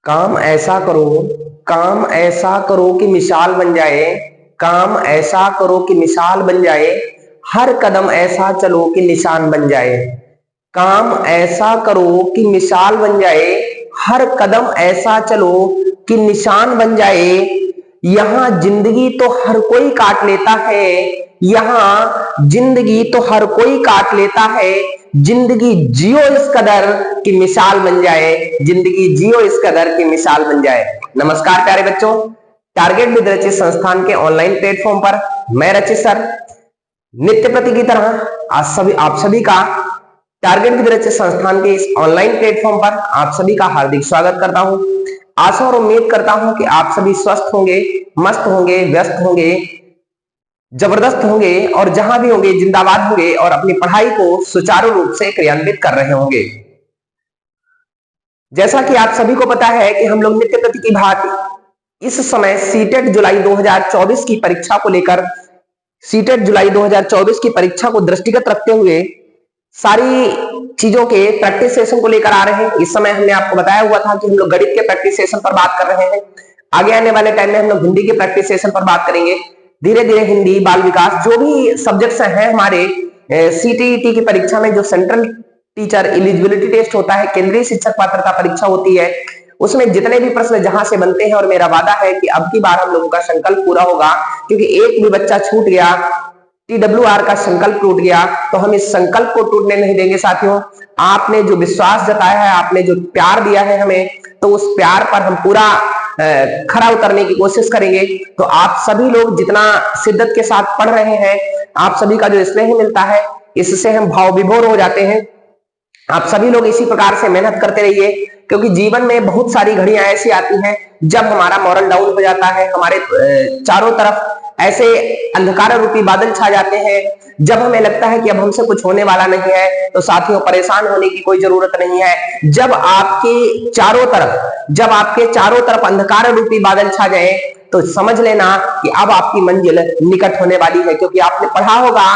काम ऐसा करो, काम ऐसा करो कि मिसाल बन जाए, काम ऐसा करो कि मिसाल बन जाए, हर कदम ऐसा चलो कि निशान बन जाए। काम ऐसा करो कि मिसाल बन जाए, हर कदम ऐसा चलो कि निशान बन जाए। यहाँ जिंदगी तो हर कोई काट लेता है, यहाँ जिंदगी तो हर कोई काट लेता है। जिंदगी जियो इस कदर कि मिसाल बन जाए, जिंदगी जियो इस कदर कि मिसाल बन जाए। नमस्कार प्यारे बच्चों, टारगेट विद रचित संस्थान के ऑनलाइन प्लेटफॉर्म पर मैं रचित सर नित्य प्रति की तरह आज आप सभी का टारगेट विद रचित संस्थान के इस ऑनलाइन प्लेटफॉर्म पर आप सभी का हार्दिक स्वागत करता हूं। आशा और उम्मीद करता हूं कि आप सभी स्वस्थ होंगे, मस्त होंगे, व्यस्त होंगे, जबरदस्त होंगे और जहां भी होंगे जिंदाबाद होंगे और अपनी पढ़ाई को सुचारू रूप से क्रियान्वित कर रहे होंगे। जैसा कि आप सभी को पता है कि हम लोग नित्य प्रति की भांति इस समय सीटेट जुलाई 2024 की परीक्षा को लेकर सीटेट जुलाई 2024 की परीक्षा को दृष्टिगत रखते हुए सारी चीजों के प्रैक्टिस सेशन को लेकर आ रहे हैं। इस समय हमने आपको बताया हुआ था कि हम लोग गणित के प्रैक्टिस सेशन पर बात कर रहे हैं। आगे आने वाले टाइम में हम लोग हिंदी के प्रैक्टिस सेशन पर बात करेंगे। धीरे धीरे हिंदी, बाल विकास, जो भी सब्जेक्ट्स हैं हमारे सीटीईटी की परीक्षा में जो सेंट्रल टीचर एलिजिबिलिटी टेस्ट होता है, केंद्रीय शिक्षक पात्रता परीक्षा होती है, उसमें जितने भी प्रश्न जहां से बनते हैं, और मेरा वादा है कि अब की बार हम लोगों का संकल्प पूरा होगा, क्योंकि एक भी बच्चा छूट गया, TWR का संकल्प टूट गया, तो हम इस संकल्प को टूटने नहीं देंगे। साथियों, आपने जो विश्वास जताया है, आपने जो प्यार दिया है हमें, तो उस प्यार पर हम पूरा खरा उतरने की कोशिश करेंगे। तो आप सभी लोग जितना शिद्दत के साथ पढ़ रहे हैं, आप सभी का जो स्नेह मिलता है, इससे हम भाव विभोर हो जाते हैं। आप सभी लोग इसी प्रकार से मेहनत करते रहिए, क्योंकि जीवन में बहुत सारी घड़ियां ऐसी आती हैं जब हमारा मॉरल डाउन हो जाता है, हमारे चारों तरफ ऐसे अंधकार रूपी बादल छा जाते हैं, जब हमें लगता है कि अब हमसे कुछ होने वाला नहीं है। तो साथियों, परेशान होने की कोई जरूरत नहीं है। जब आपके चारों तरफ अंधकार रूपी बादल छा जाए, तो समझ लेना कि अब आपकी मंजिल निकट होने वाली है। क्योंकि आपने पढ़ा होगा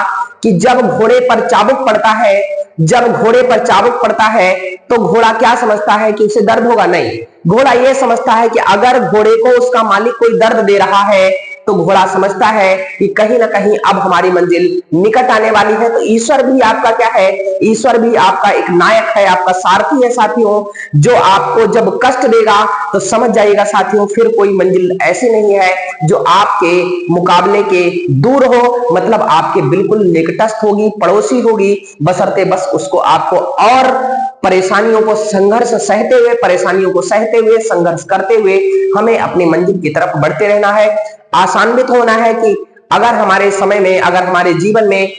कि जब घोड़े पर चाबुक पड़ता है, जब घोड़े पर चाबुक पड़ता है, तो घोड़ा क्या समझता है कि उसे दर्द होगा? नहीं, घोड़ा यह समझता है कि अगर घोड़े को उसका मालिक कोई दर्द दे रहा है, तो घोड़ा समझता है कि कहीं ना कहीं अब हमारी मंजिल निकट आने वाली है। तो ईश्वर भी आपका क्या है? ईश्वर भी आपका एक नायक है, आपका सारथी है साथियों, जो आपको जब कष्ट देगा तो समझ जाइएगा साथियों, फिर कोई मंजिल ऐसी नहीं है जो आपके मुकाबले के दूर हो, मतलब आपके बिल्कुल निकटस्थ होगी, पड़ोसी होगी, बशर्ते बस उसको आपको और परेशानियों को सहते हुए संघर्ष करते हुए हमें अपनी मंजिल की तरफ बढ़ते रहना है। आशान्वित होना है कि अगर हमारे समय में, अगर हमारे जीवन में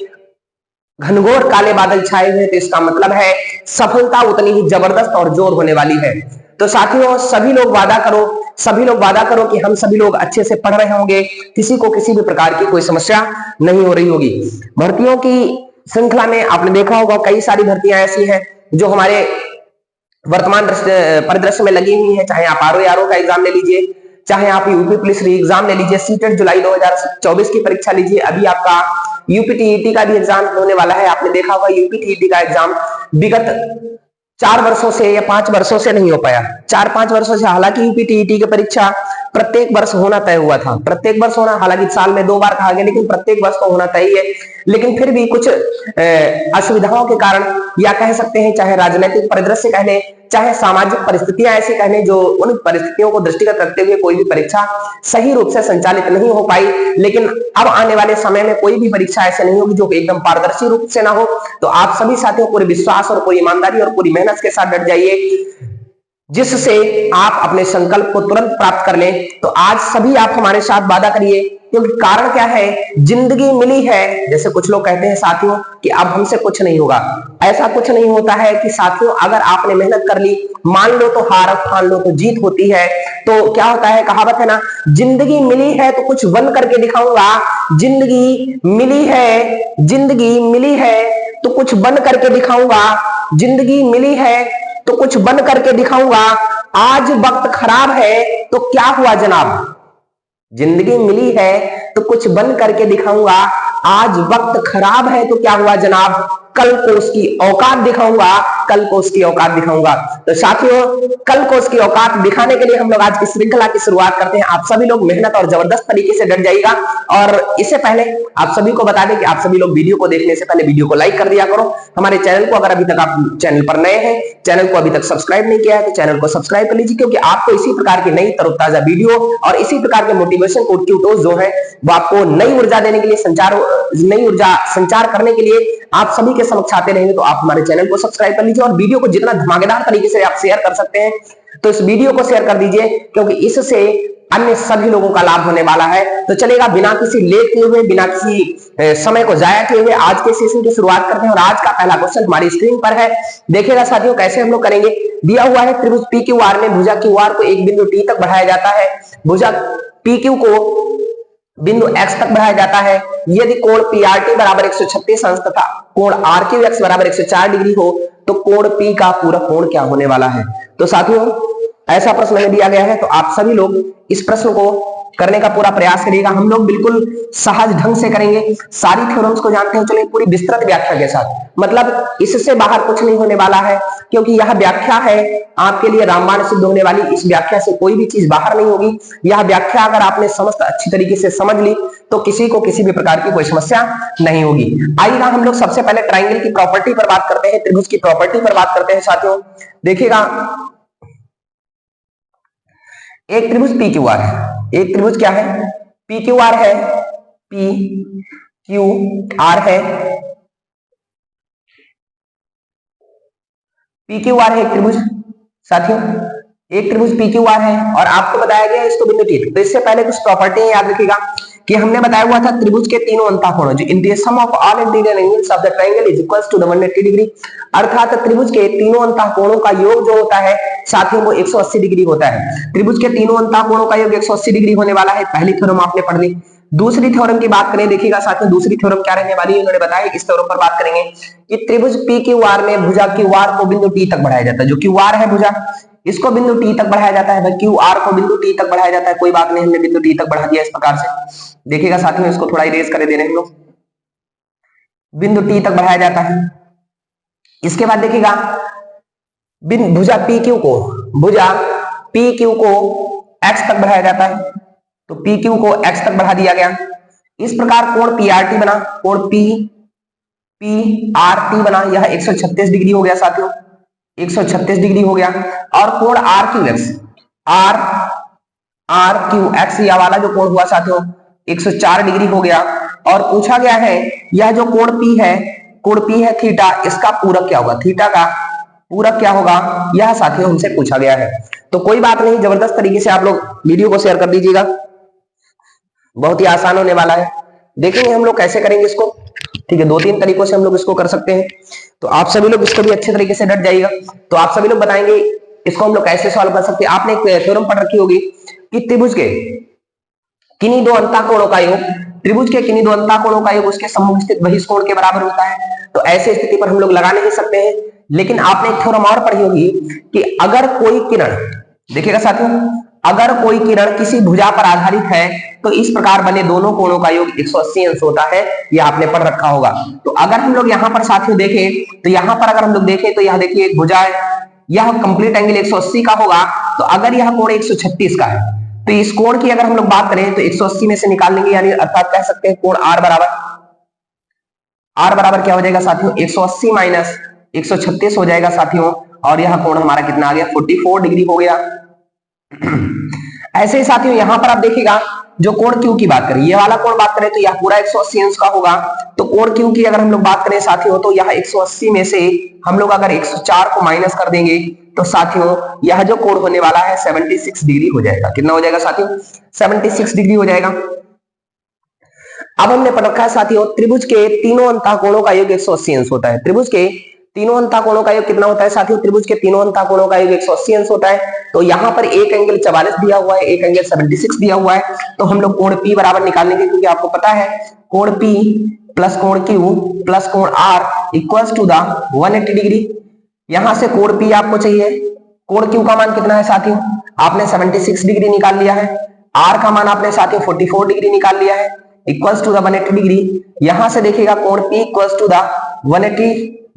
घनघोर काले बादल छाए हुए, तो इसका मतलब है सफलता उतनी ही जबरदस्त और जोर होने वाली है। तो साथियों, सभी लोग वादा करो कि हम सभी लोग अच्छे से पढ़ रहे होंगे, किसी को किसी भी प्रकार की कोई समस्या नहीं हो रही होगी। भर्तियों की श्रृंखला में आपने देखा होगा कई सारी भर्तियां ऐसी हैं जो हमारे वर्तमान परिदृश्य में लगी हुई है। चाहे आप RO का एग्जाम ले लीजिए, चाहे आप यूपी पुलिस एग्जाम ले लीजिए, सीटेट जुलाई 2024 की परीक्षा लीजिए, अभी आपका यूपी का भी एग्जाम होने वाला है। आपने देखा होगा यूपी का एग्जाम विगत 4 वर्षों से या 5 वर्षों से नहीं हो पाया, 4-5 वर्षों से। हालांकि यूपी की परीक्षा प्रत्येक वर्ष होना तय हुआ था, प्रत्येक वर्ष होना, हालांकि साल में 2 बार कहा गया, लेकिन प्रत्येक वर्ष तो होना तय है। लेकिन फिर भी कुछ असुविधाओं के कारण, या कह सकते हैं चाहे राजनीतिक परिदृश्य कह लें, चाहे सामाजिक परिस्थितियां ऐसी कह लें, जो उन परिस्थितियों को दृष्टिगत रखते हुए कोई भी परीक्षा सही रूप से संचालित नहीं हो पाई। लेकिन अब आने वाले समय में कोई भी परीक्षा ऐसे नहीं होगी जो एकदम पारदर्शी रूप से ना हो। तो आप सभी साथियों पूरे विश्वास और पूरी ईमानदारी और पूरी मेहनत के साथ डट जाइए, जिससे आप अपने संकल्प को तुरंत प्राप्त कर लें। तो आज सभी आप हमारे साथ वादा करिए, क्योंकि कारण क्या है, जिंदगी मिली है। जैसे कुछ लोग कहते हैं साथियों कि अब हमसे कुछ नहीं होगा, ऐसा कुछ नहीं होता है कि साथियों, अगर आपने मेहनत कर ली, मान लो तो हार, ठान लो तो जीत होती है। तो क्या होता है, कहावत है ना, जिंदगी मिली है तो कुछ बन करके दिखाऊंगा, जिंदगी मिली है तो कुछ बन करके दिखाऊंगा, जिंदगी मिली है तो कुछ बन करके दिखाऊंगा। आज वक्त खराब है तो क्या हुआ जनाब, जिंदगी मिली है तो कुछ बन करके दिखाऊंगा, आज वक्त खराब है तो क्या हुआ जनाब, कल को उसकी औकात दिखाऊंगा, कल को उसकी औकात दिखाऊंगा। तो साथियों, कल को उसकी औकात दिखाने के लिए हम लोग आज की श्रृंखला की शुरुआत करते हैं। आप सभी लोग मेहनत और जबरदस्त तरीके से डट जाइएगा। और इससे पहले आप सभी को बता दें कि आप सभी लोग वीडियो को देखने से पहले वीडियो को लाइक कर दिया करो। हमारे चैनल को अगर अभी तक आप चैनल पर नए हैं, चैनल को अभी तक सब्सक्राइब नहीं किया है, तो चैनल को सब्सक्राइब कर लीजिए, क्योंकि आपको इसी प्रकार की नई तरोताजा वीडियो और इसी प्रकार के मोटिवेशन ट्यूटोरियल जो है वो आपको नई ऊर्जा देने के लिए, नई ऊर्जा संचार करने के लिए आप सभी के समक्ष आते रहेंगे। तो आप हमारे चैनल को सब्सक्राइब कर लीजिए और वीडियो को जितना धमाकेदार तरीके से आप शेयर कर सकते हैं तो इस वीडियो को शेयर कर दीजिए, क्योंकि इससे अन्य सभी लोगों का लाभ होने वाला है। तो चलेगा, बिना किसी लेट किए हुए, बिना किसी समय को जाया किए हुए आज के सेशन की शुरुआत करते हैं। और आज का पहला क्वेश्चन हमारी स्क्रीन पर है, देखिएगा साथियों कैसे हम लोग करेंगे। दिया हुआ है त्रिभुज पी क्यू आर में भुजा क्यू आर को एक बिंदु टी तक बढ़ाया जाता है, भुजा पी क्यू को बिंदु x तक बढ़ाया जाता है। यदि कोण PRT बराबर 136 अंश तथा कोण RQX बराबर 104 डिग्री हो तो कोण P का पूरा कोण क्या होने वाला है। तो साथियों, ऐसा प्रश्न हमें दिया गया है, तो आप सभी लोग इस प्रश्न को करने का पूरा प्रयास करिएगा। हम लोग बिल्कुल सहज ढंग से करेंगे, सारी थ्योरम्स को जानते हैं, चलिए पूरी विस्तृत व्याख्या के साथ, मतलब इससे बाहर कुछ नहीं होने वाला है, क्योंकि यह व्याख्या है आपके लिए रामबाण सिद्ध होने वाली। इस व्याख्या से कोई भी चीज बाहर नहीं होगी। यह व्याख्या अगर आपने समस्त अच्छी तरीके से समझ ली तो किसी को किसी भी प्रकार की कोई समस्या नहीं होगी। आइएगा हम लोग सबसे पहले ट्राइंगल की प्रॉपर्टी पर बात करते हैं, त्रिभुज की प्रॉपर्टी पर बात करते हैं। साथियों देखिएगा, एक त्रिभुज पी क्यू आर है, एक त्रिभुज क्या है, पी क्यू आर है, पी क्यू आर है, पी क्यू आर है एक त्रिभुज। साथियों एक त्रिभुज पी क्यू आर है और आपको बताया गया है इसको बिंदु टी। तो इससे पहले कुछ प्रॉपर्टी याद रखिएगा कि हमने बताया हुआ था त्रिभुज के तीनों अंतःकोण जो in the sum of all interior angles of the triangle is equals to the 180 degree, अर्थात त्रिभुज के तीनों अंतःकोणों का योग जो होता है साथियों वो 180 डिग्री होता है। त्रिभुज के तीनों अंतःकोणों का योग 180 डिग्री होने वाला है। पहली थ्योरम आपने पढ़ ली। दूसरी थ्योरम की बात करें, देखिएगा साथियों दूसरी थ्योरम क्या रहने वाली है, उन्होंने बताया। इस थ्योरम पर बात करेंगे कि त्रिभुज पी क्यू आर में भुजा क्यू आर को बिंदु टी तक बढ़ाया जाता है। जो क्यू आर है भुजा, इसको बिंदु टी तक बढ़ाया जाता है, क्यू आर को बिंदु टी तक बढ़ाया जाता है। कोई बात नहीं, हमने बिंदु टी तक बढ़ा दिया इस प्रकार से। देखिएगा साथियों इसको थोड़ा इरेज कर दे रहे हैं हम लोग, बिंदु टी तक बढ़ाया जाता है। इसके बाद देखिएगा भुजा पी क्यू को, भुजा पी क्यू को एक्स तक बढ़ाया जाता है, तो पी क्यू को एक्स तक बढ़ा दिया गया। इस प्रकार कोण PRT बना, कोण PRT बना, यह 136 डिग्री हो गया साथियों, 136 डिग्री हो गया। और कोण RQX यह वाला जो कोण हुआ साथियों 104 डिग्री हो गया। और पूछा गया है यह जो कोण P है, कोण P है थीटा, इसका पूरक क्या होगा, थीटा का पूरक क्या होगा, यह साथियों हमसे पूछा गया है। तो कोई बात नहीं, जबरदस्त तरीके से आप लोग वीडियो को शेयर कर दीजिएगा, बहुत ही आसान होने वाला है। देखेंगे हम लोग कैसे करेंगे इसको, ठीक है। 2-3 तरीकों से हम लोग इसको कर सकते हैं, तो आप सभी लोग इसको भी अच्छे तरीके से डट जाइएगा। तो आप सभी लोग बताएंगे इसको हम लोग कैसे सॉल्व कर सकते हैं। आपने एक थ्योरम पढ़ रखी होगी कि त्रिभुज के किन्हीं दो अंतःकोणों का योग, त्रिभुज के किन्हीं दो अंतःकोणों का योग उसके सम्मुख स्थित बहिष्कोण के बराबर होता है। तो ऐसे स्थिति पर हम लोग लगा नहीं सकते हैं। लेकिन आपने एक थ्योरम और पढ़ी होगी कि अगर कोई किरण, देखिएगा साथियों, अगर कोई किरण किसी भुजा पर आधारित है तो इस प्रकार बने दोनों कोणों का योग 180 अंश होता है, यह आपने पढ़ रखा होगा। तो अगर हम लोग यहाँ पर साथियों देखें, तो यहाँ पर अगर हम लोग देखें तो यह देखिए एक भुजा है, यह कंप्लीट एंगल 180 का होगा। तो अगर यह कोण 136 का है तो इस कोण की अगर हम लोग बात करें तो 180 में से निकाल लेंगे, यानी अर्थात कह सकते हैं कोण R बराबर क्या हो जाएगा साथियों, 180 माइनस 136 हो जाएगा साथियों। और यह कोण हमारा कितना आ गया, 44 डिग्री हो गया। ऐसे ही साथियों यहाँ पर आप देखिएगा जो कोण Q की बात करें, ये वाला कोण बात करें तो यह पूरा 180 अंश का होगा। तो कोण Q की अगर हम लोग बात करें साथियों तो यह 180 में से हम लोग अगर 104 को माइनस कर देंगे तो साथियों यह जो कोण होने वाला है 76 डिग्री हो जाएगा। कितना हो जाएगा साथियों, 76 डिग्री हो जाएगा। अब हमने पढ़ रखा है साथियों त्रिभुज के तीनों अंतःकोणों का योग 180 अंश होता है। त्रिभुज के तीनों अंतःकोणों का योग कितना होता है साथियों, त्रिभुज के तीनों अंतःकोणों का योग 180 अंश होता है। तो यहाँ पर एक एंगल 44 दिया हुआ है, एक एंगल 76 दिया हुआ है। तो हम लोग कोण P बराबर निकालेंगे, क्योंकि आपको पता है कोण P प्लस कोण Q प्लस कोण R equals to the 180 degree. यहां से कोण P आपको चाहिए, कोण Q का मान कितना है साथियों, आपने 76 डिग्री निकाल लिया है। R का मान आपने साथियों 44 डिग्री निकाल लिया है। Equals to the 180 degree. यहां से देखिएगा कोण P equals to the 180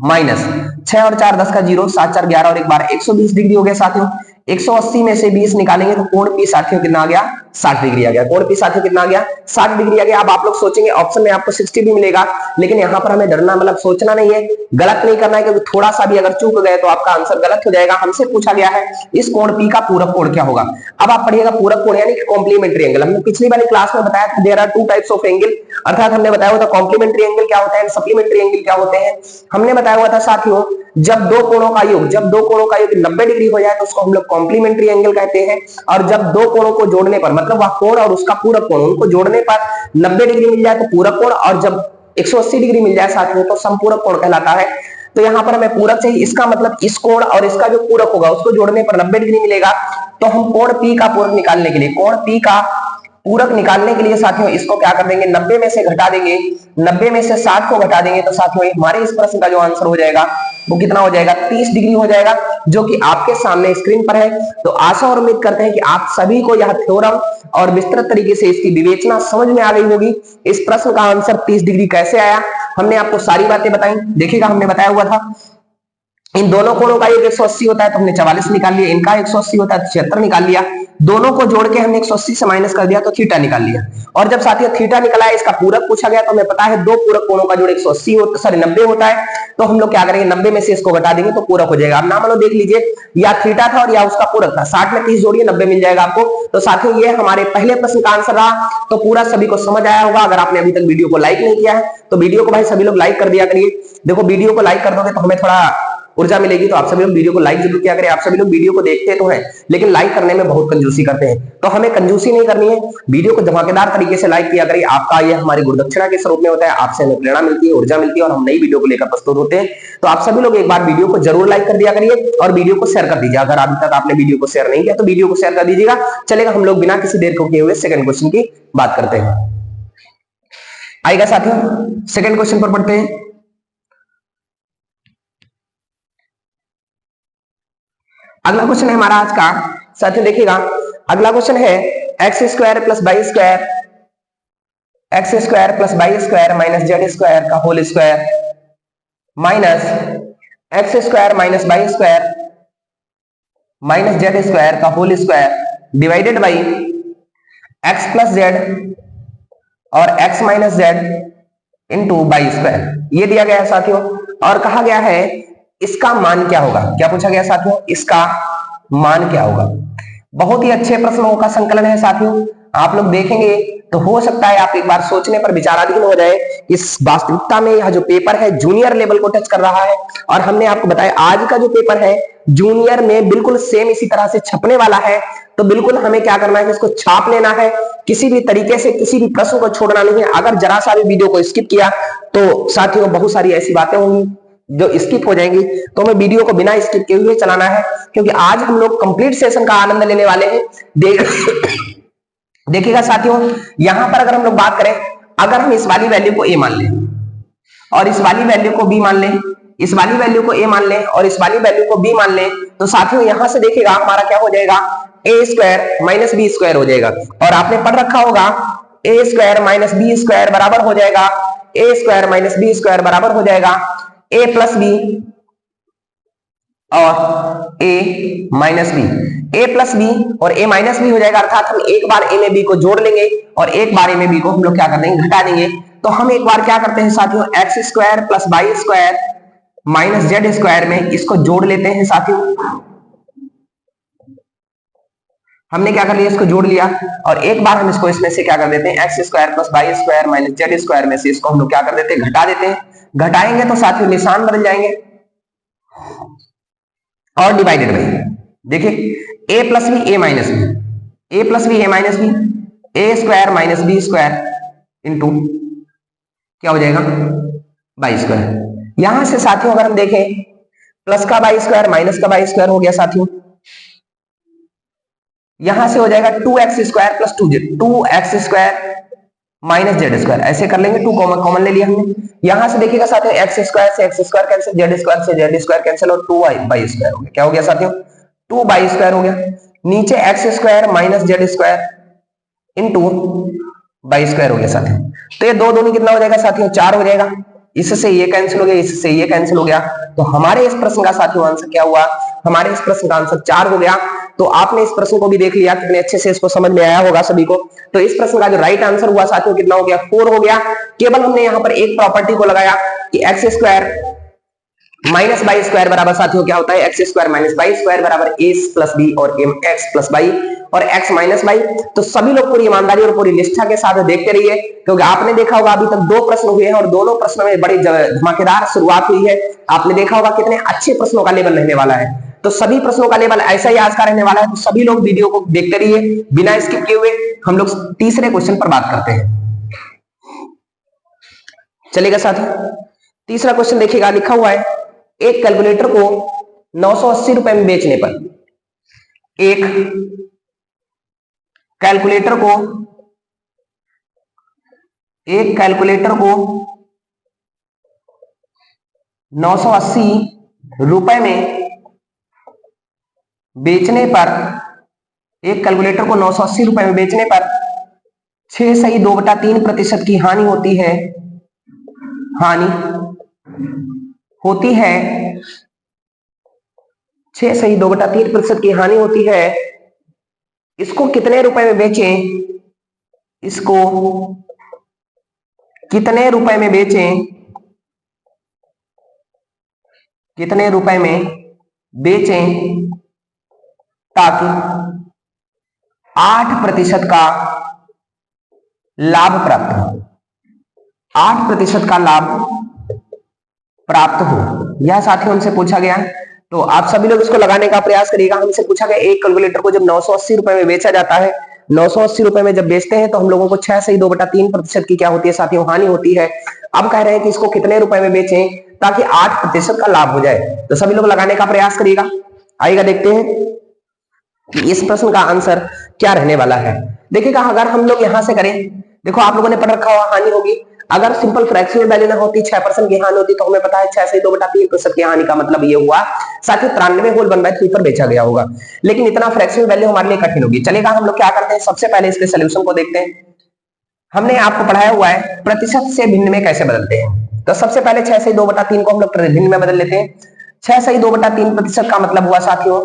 minus 6 और 4 10 का 0, 7 4 11 और एक बार 120 डिग्री हो गया साथियों। 180 में से 20 निकालेंगे तो कोण P साथियों कितना आ गया? 60 डिग्री आ गया। कोण P साथियों कितना आ गया? 60 डिग्री आ गया। अब आप लोग सोचेंगे ऑप्शन में आपको 60 भी मिलेगा, लेकिन यहाँ पर हमें डरना मतलब सोचना नहीं है, गलत नहीं करना है, क्योंकि थोड़ा सा भी अगर चूक गए तो आपका आंसर गलत हो जाएगा। हमसे पूछा गया है इस कोण P का पूरक कोण क्या होगा। अब आप पढ़िएगा पूरक कोण यानी कॉम्प्लीमेंट्री एंगल। हमने पिछली वाली क्लास में बताया था there are two types of angle, अर्थात हमने बताया हुआ था कॉम्प्लीमेंट्री एंगल क्या होता है, सप्लीमेंट्री एंगल क्या होते हैं। हमने बताया हुआ था साथियों जब दो कोणों का योग 90 डिग्री हो जाए तो उसको हम लोग कॉम्प्लीमेंट्री एंगल कहते हैं, और जब दो कोणों को जोड़ने पर मतलब वह कोण और उसका पूरक कोण उनको जोड़ने पर 90 डिग्री मिल जाए तो पूरक कोण, और जब 180 डिग्री मिल जाए साथियों तो समपूरक कोण कहलाता है। तो यहाँ पर हमें पूरक चाहिए, इसका मतलब इस कोण और इसका जो पूरक होगा उसको जोड़ने पर 90 डिग्री मिलेगा। तो हम कोण P का पूरक निकालने के लिए कोण P का पूरक निकालने के लिए साथियों इसको क्या कर देंगे, 90 में से घटा देंगे, 90 में से 60 को घटा देंगे तो साथियों हमारे इस प्रश्न का जो आंसर हो जाएगा वो कितना हो जाएगा? 30 डिग्री हो जाएगा, जो कि आपके सामने स्क्रीन पर है। तो आशा और उम्मीद करते हैं कि आप सभी को यह थ्योरम और विस्तृत तरीके से इसकी विवेचना समझ में आ गई होगी। इस प्रश्न का आंसर 30 डिग्री कैसे आया, हमने आपको सारी बातें बताई। देखिएगा हमने बताया हुआ था इन दोनों कोणों का योग 180 होता है तो हमने 44 निकाल लिया, इनका 180 होता है तो 76 निकाल लिया, दोनों को जोड़ के हमने 180 से माइनस कर दिया तो थीटा निकाल लिया। और जब साथियों थीटा निकला है इसका पूरक पूछा गया तो हमें पता है दो पूरक कोणों का जोड़ 180 होता, सॉरी 90 होता है, तो हम लोग क्या करेंगे 90 में से इसको घटा देंगे तो पूरक हो जाएगा। अब ना मान लो देख लीजिए या थीटा था और या उसका पूरक था, 60 में 30 जोड़िए 90 मिल जाएगा आपको। तो साथियों ये हमारे पहले प्रश्न का आंसर रहा। तो पूरा सभी को समझ आया होगा। अगर आपने अभी तक वीडियो को लाइक नहीं किया है तो वीडियो को भाई सभी लोग लाइक कर दिया करिए। देखो वीडियो को लाइक कर दोगे तो हमें थोड़ा ऊर्जा मिलेगी, तो आप सभी लोग वीडियो को लाइक जरूर किया करें। आप सभी लोग वीडियो को देखते तो हैं लेकिन लाइक करने में बहुत कंजूसी करते हैं, तो हमें कंजूसी नहीं करनी है, वीडियो को धमाकेदार तरीके से लाइक किया करें। आपका ये हमारी गुरुदक्षिणा के स्वरूप में होता है, आपसे हमें प्रेरणा मिलती है, ऊर्जा मिलती है और हम नई वीडियो को लेकर प्रस्तुत होते हैं। तो आप सभी लोग एक बार वीडियो को जरूर लाइक कर दिया करिए और वीडियो को शेयर कर दीजिए। अगर अभी तक आपने वीडियो को शेयर नहीं किया तो वीडियो को शेयर कर दीजिएगा। चलेगा, हम लोग बिना किसी देर को किए हुए सेकंड क्वेश्चन की बात करते हैं। आएगा साथियों सेकंड क्वेश्चन पर पढ़ते हैं। अगला क्वेश्चन है हमारा आज का, साथियों देखिएगा अगला क्वेश्चन है X square plus Y square minus Z square का whole square minus X square minus Y square minus Z square का whole square divided by X plus Z और X minus Z into Y square. ये दिया गया है साथियों और कहा गया है इसका मान क्या होगा। क्या पूछा गया साथियों? इसका मान क्या होगा। बहुत ही अच्छे प्रश्नों का संकलन है साथियों, आप लोग देखेंगे तो हो सकता है आप एक बार सोचने पर विचाराधीन हो जाए। इस वास्तविकता में यह जो पेपर है जूनियर लेवल को टच कर रहा है, और हमने आपको बताया आज का जो पेपर है जूनियर में बिल्कुल सेम इसी तरह से छपने वाला है। तो बिल्कुल हमें क्या करना है, इसको छाप लेना है, किसी भी तरीके से किसी भी प्रश्न को छोड़ना नहीं है। अगर जरा सा भी वीडियो को स्किप किया तो साथियों बहुत सारी ऐसी बातें होंगी जो स्किप हो जाएंगी, तो हमें वीडियो को बिना स्किप किए हुए चलाना है, क्योंकि आज हम लोग कंप्लीट सेशन का आनंद लेने वाले हैं। देखिएगा साथियों यहां पर अगर हम लोग बात करें, अगर हम इस वाली वैल्यू को a मान लें और इस वाली वैल्यू को b मान लें, इस वाली वैल्यू को a मान लें और इस वाली वैल्यू को b मान लें, तो साथियों यहां से देखिएगा हमारा क्या हो जाएगा, a square minus b square हो जाएगा। और आपने पढ़ रखा होगा a square minus b square बराबर हो जाएगा, a square minus b square बराबर हो जाएगा a प्लस बी और a minus b, a plus b और a माइनस बी हो जाएगा। अर्थात हम एक बार a में b को जोड़ लेंगे और एक बार a में b को हम लोग क्या कर देंगे, घटा देंगे। तो हम एक बार क्या करते हैं साथियों, x square plus Y square minus Z square में इसको जोड़ लेते हैं साथियों। हमने क्या कर लिया, इसको जोड़ लिया और एक बार हम इसको इसमें से क्या कर देते हैं, x square plus Y square minus Z square में से इसको हम लोग क्या कर देते हैं, घटा देते हैं। घटाएंगे तो साथियों निशान बदल जाएंगे और डिवाइडेड बाई, देखिए a plus b a minus b, a plus b a minus b, a square minus b square into क्या हो जाएगा, बाई स्क्वायर। यहां से साथियों अगर हम देखें प्लस का बाई स्क्वायर माइनस का बाई स्क्वायर हो गया साथियों, यहां से हो जाएगा 2x square plus 2x square minus Z square. ऐसे कर लेंगे, 2 कॉमन ले लिया हमने। यहां से देखिएगा साथियों एक्स स्क्वायर से x square cancel, Z square से जेड स्क्वायर कैंसिल और 2 बाई स्क्वायर हो गया। क्या हो गया साथियों, 2 बाई स्क्वायर हो गया। नीचे x square minus Z square into by square हो गया साथियों। तो ये दो दूनी कितना हो जाएगा साथियों, 4 हो जाएगा। इससे ये कैंसिल हो गया, इससे ये कैंसिल हो गया। तो हमारे इस प्रश्न का साथियों आंसर क्या हुआ, हमारे इस प्रश्न का आंसर 4 हो गया। तो आपने इस प्रश्न को भी देख लिया, कितने अच्छे से इसको समझ में आया होगा सभी को। तो इस प्रश्न का जो राइट आंसर हुआ साथियों कितना हो गया, 4 हो गया। केवल हमने यहाँ पर एक प्रॉपर्टी को लगाया कि x square minus by square बराबर साथियों क्या होता है, X square minus by square बराबर ए प्लस बी और एम एक्स प्लस बाई और एक्स माइनस बाई। तो सभी लोग पूरी ईमानदारी और पूरी निष्ठा के साथ देखते रहिए, क्योंकि आपने देखा होगा अभी तक 2 प्रश्न हुए हैं और दोनों प्रश्नों में बड़ी धमाकेदार शुरुआत हुई है। आपने देखा होगा कितने अच्छे प्रश्नों का लेवल रहने वाला है। तो सभी प्रश्नों का लेवल ऐसा ही आज का रहने वाला है। तो सभी लोग वीडियो को देखते रहिए बिना स्किप किए हुए। हम लोग तीसरे क्वेश्चन पर बात करते हैं, चलेगा साथियों। तीसरा क्वेश्चन देखिएगा, लिखा हुआ है एक कैलकुलेटर को 980 रुपए में बेचने पर, एक कैलकुलेटर को 980 रुपए में बेचने पर, एक कैलकुलेटर को 980 रुपए में बेचने पर 6.2/3% की हानि होती है, हानि होती है 6.2/3% की हानि होती है। इसको कितने रुपए में बेचें, इसको कितने रुपए में बेचें, कितने रुपए में बेचें ताकि 8% का लाभ प्राप्त हो, 8% का लाभ प्राप्त हो। यह साथियों हमसे पूछा गया है। तो आप सभी लोग इसको लगाने का प्रयास करिएगा। हमसे पूछा गया एक कैलकुलेटर को जब 980 रुपए में बेचा जाता है, 980 रुपए में जब बेचते हैं तो हम लोगों को 6.2/3% की क्या होती है साथियों, हानि होती है। अब कह रहे हैं कि इसको कितने रुपए में बेचें ताकि 8% का लाभ हो जाए। तो सभी लोग लगाने का प्रयास करिएगा। आइएगा देखते हैं कि इस प्रश्न का आंसर क्या रहने वाला है। देखिएगा अगर हम लोग यहां से करें, देखो आप लोगों ने पढ़ रखा हुआ हानि होगी। अगर सिंपल फ्रैक्शनल वैल्यू ना होती, 6% की हानि होती, तो हमें पता है 6.2/3% की हानि का मतलब ये हुआ साथियों 93 होल 1/3 पर बेचा गया होगा। लेकिन इतना फ्रैक्शनल वैल्यू हमारे लिए कठिन होगी। चलेगा हम लोग क्या करते हैं, सबसे पहले इसके सोल्यूशन को देखते हैं। हमने आपको पढ़ाया हुआ है प्रतिशत से भिन्न में कैसे बदलते हैं। तो सबसे पहले 6/2/3 को हम लोग भिन्न में बदल लेते हैं। 6/2/3% का मतलब हुआ साथियों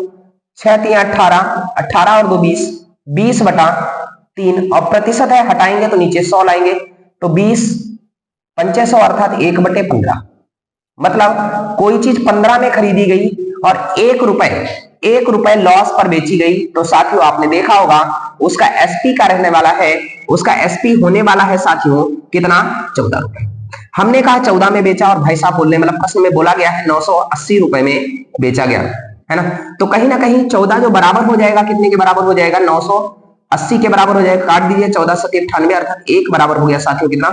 6×3 18, 18 और 2 20, 20/3 और प्रतिशत है हटाएंगे तो नीचे 100 लाएंगे, तो 20 500 अर्थात 1/15। मतलब कोई चीज 15 में खरीदी गई और 1 रुपए लॉस पर बेची गई, तो साथियों आपने देखा होगा उसका एसपी का रहने वाला है, उसका एसपी होने वाला है साथियों कितना, 14 रुपए। हमने कहा 14 में बेचा और भाई साहब बोलने मतलब प्रश्न में बोला गया है 980 रुपए में बेचा गया है ना। तो कहीं ना कहीं 14 जो बराबर हो जाएगा, कितने के बराबर हो जाएगा, 980 के बराबर हो जाएगा। काट दीजिए, 14 7 98 अर्थात 1 बराबर हो गया साथियों कितना,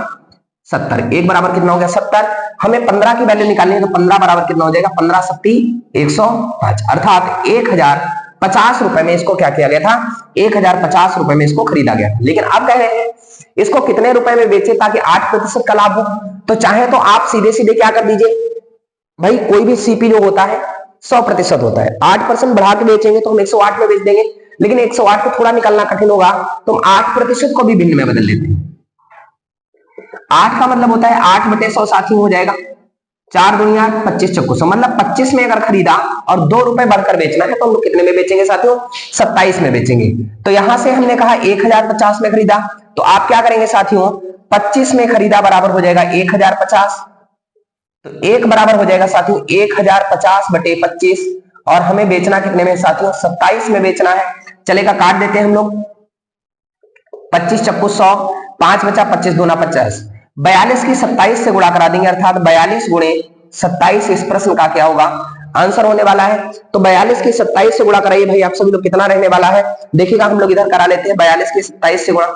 70। 1 बराबर कितना हो गया, 70। हमें 15 की वैल्यू निकालनी है, तो 15 बराबर कितना हो जाएगा, 15 7 105 अर्थात 1050 रुपए में इसको क्या किया गया था, 1050 रुपए में इसको खरीदा गया। लेकिन आप कह रहे हैं इसको कितने रुपए में बेचे ताकि 8% का लाभ हो। तो चाहे तो आप सीधे सीधे क्या कर दीजिए भाई, कोई भी सीपी जो होता है 100% होता है, 8% बढ़ा के बेचेंगे तो हम 108 में बेच देंगे। लेकिन 108 को थोड़ा निकालना कठिन होगा, तो हम 8% को भी भिन्न में बदल लेते हैं। 8 का मतलब होता है 8/100 साथियों हो जाएगा, 4 दूनी 8, 25 चक्कू 100। मतलब 25 में अगर खरीदा और 2 रुपए बढ़कर बेचना है तो हम लोग कितने में बेचेंगे साथियों, 27 में बेचेंगे। तो यहां से हमने कहा 1050 में खरीदा, तो आप क्या करेंगे साथियों, 25 में खरीदा बराबर हो जाएगा 1050, तो 1 बराबर हो जाएगा साथियों 1050/25 और हमें बेचना कितने में साथियों, 27 में बेचना है। चलेगा काट देते हैं हम लोग, 25 चक्कू 100, 5 बचा, 25 दूना 50, 42 की 27 से गुणा करा देंगे अर्थात 42 गुणे 27 इस प्रश्न का क्या होगा, आंसर होने वाला है। तो 42 की 27 से गुणा कराइए भाई आप सभी लोग, कितना रहने वाला है, देखिएगा हम लोग इधर करा लेते हैं। 42 की 27 से गुणा,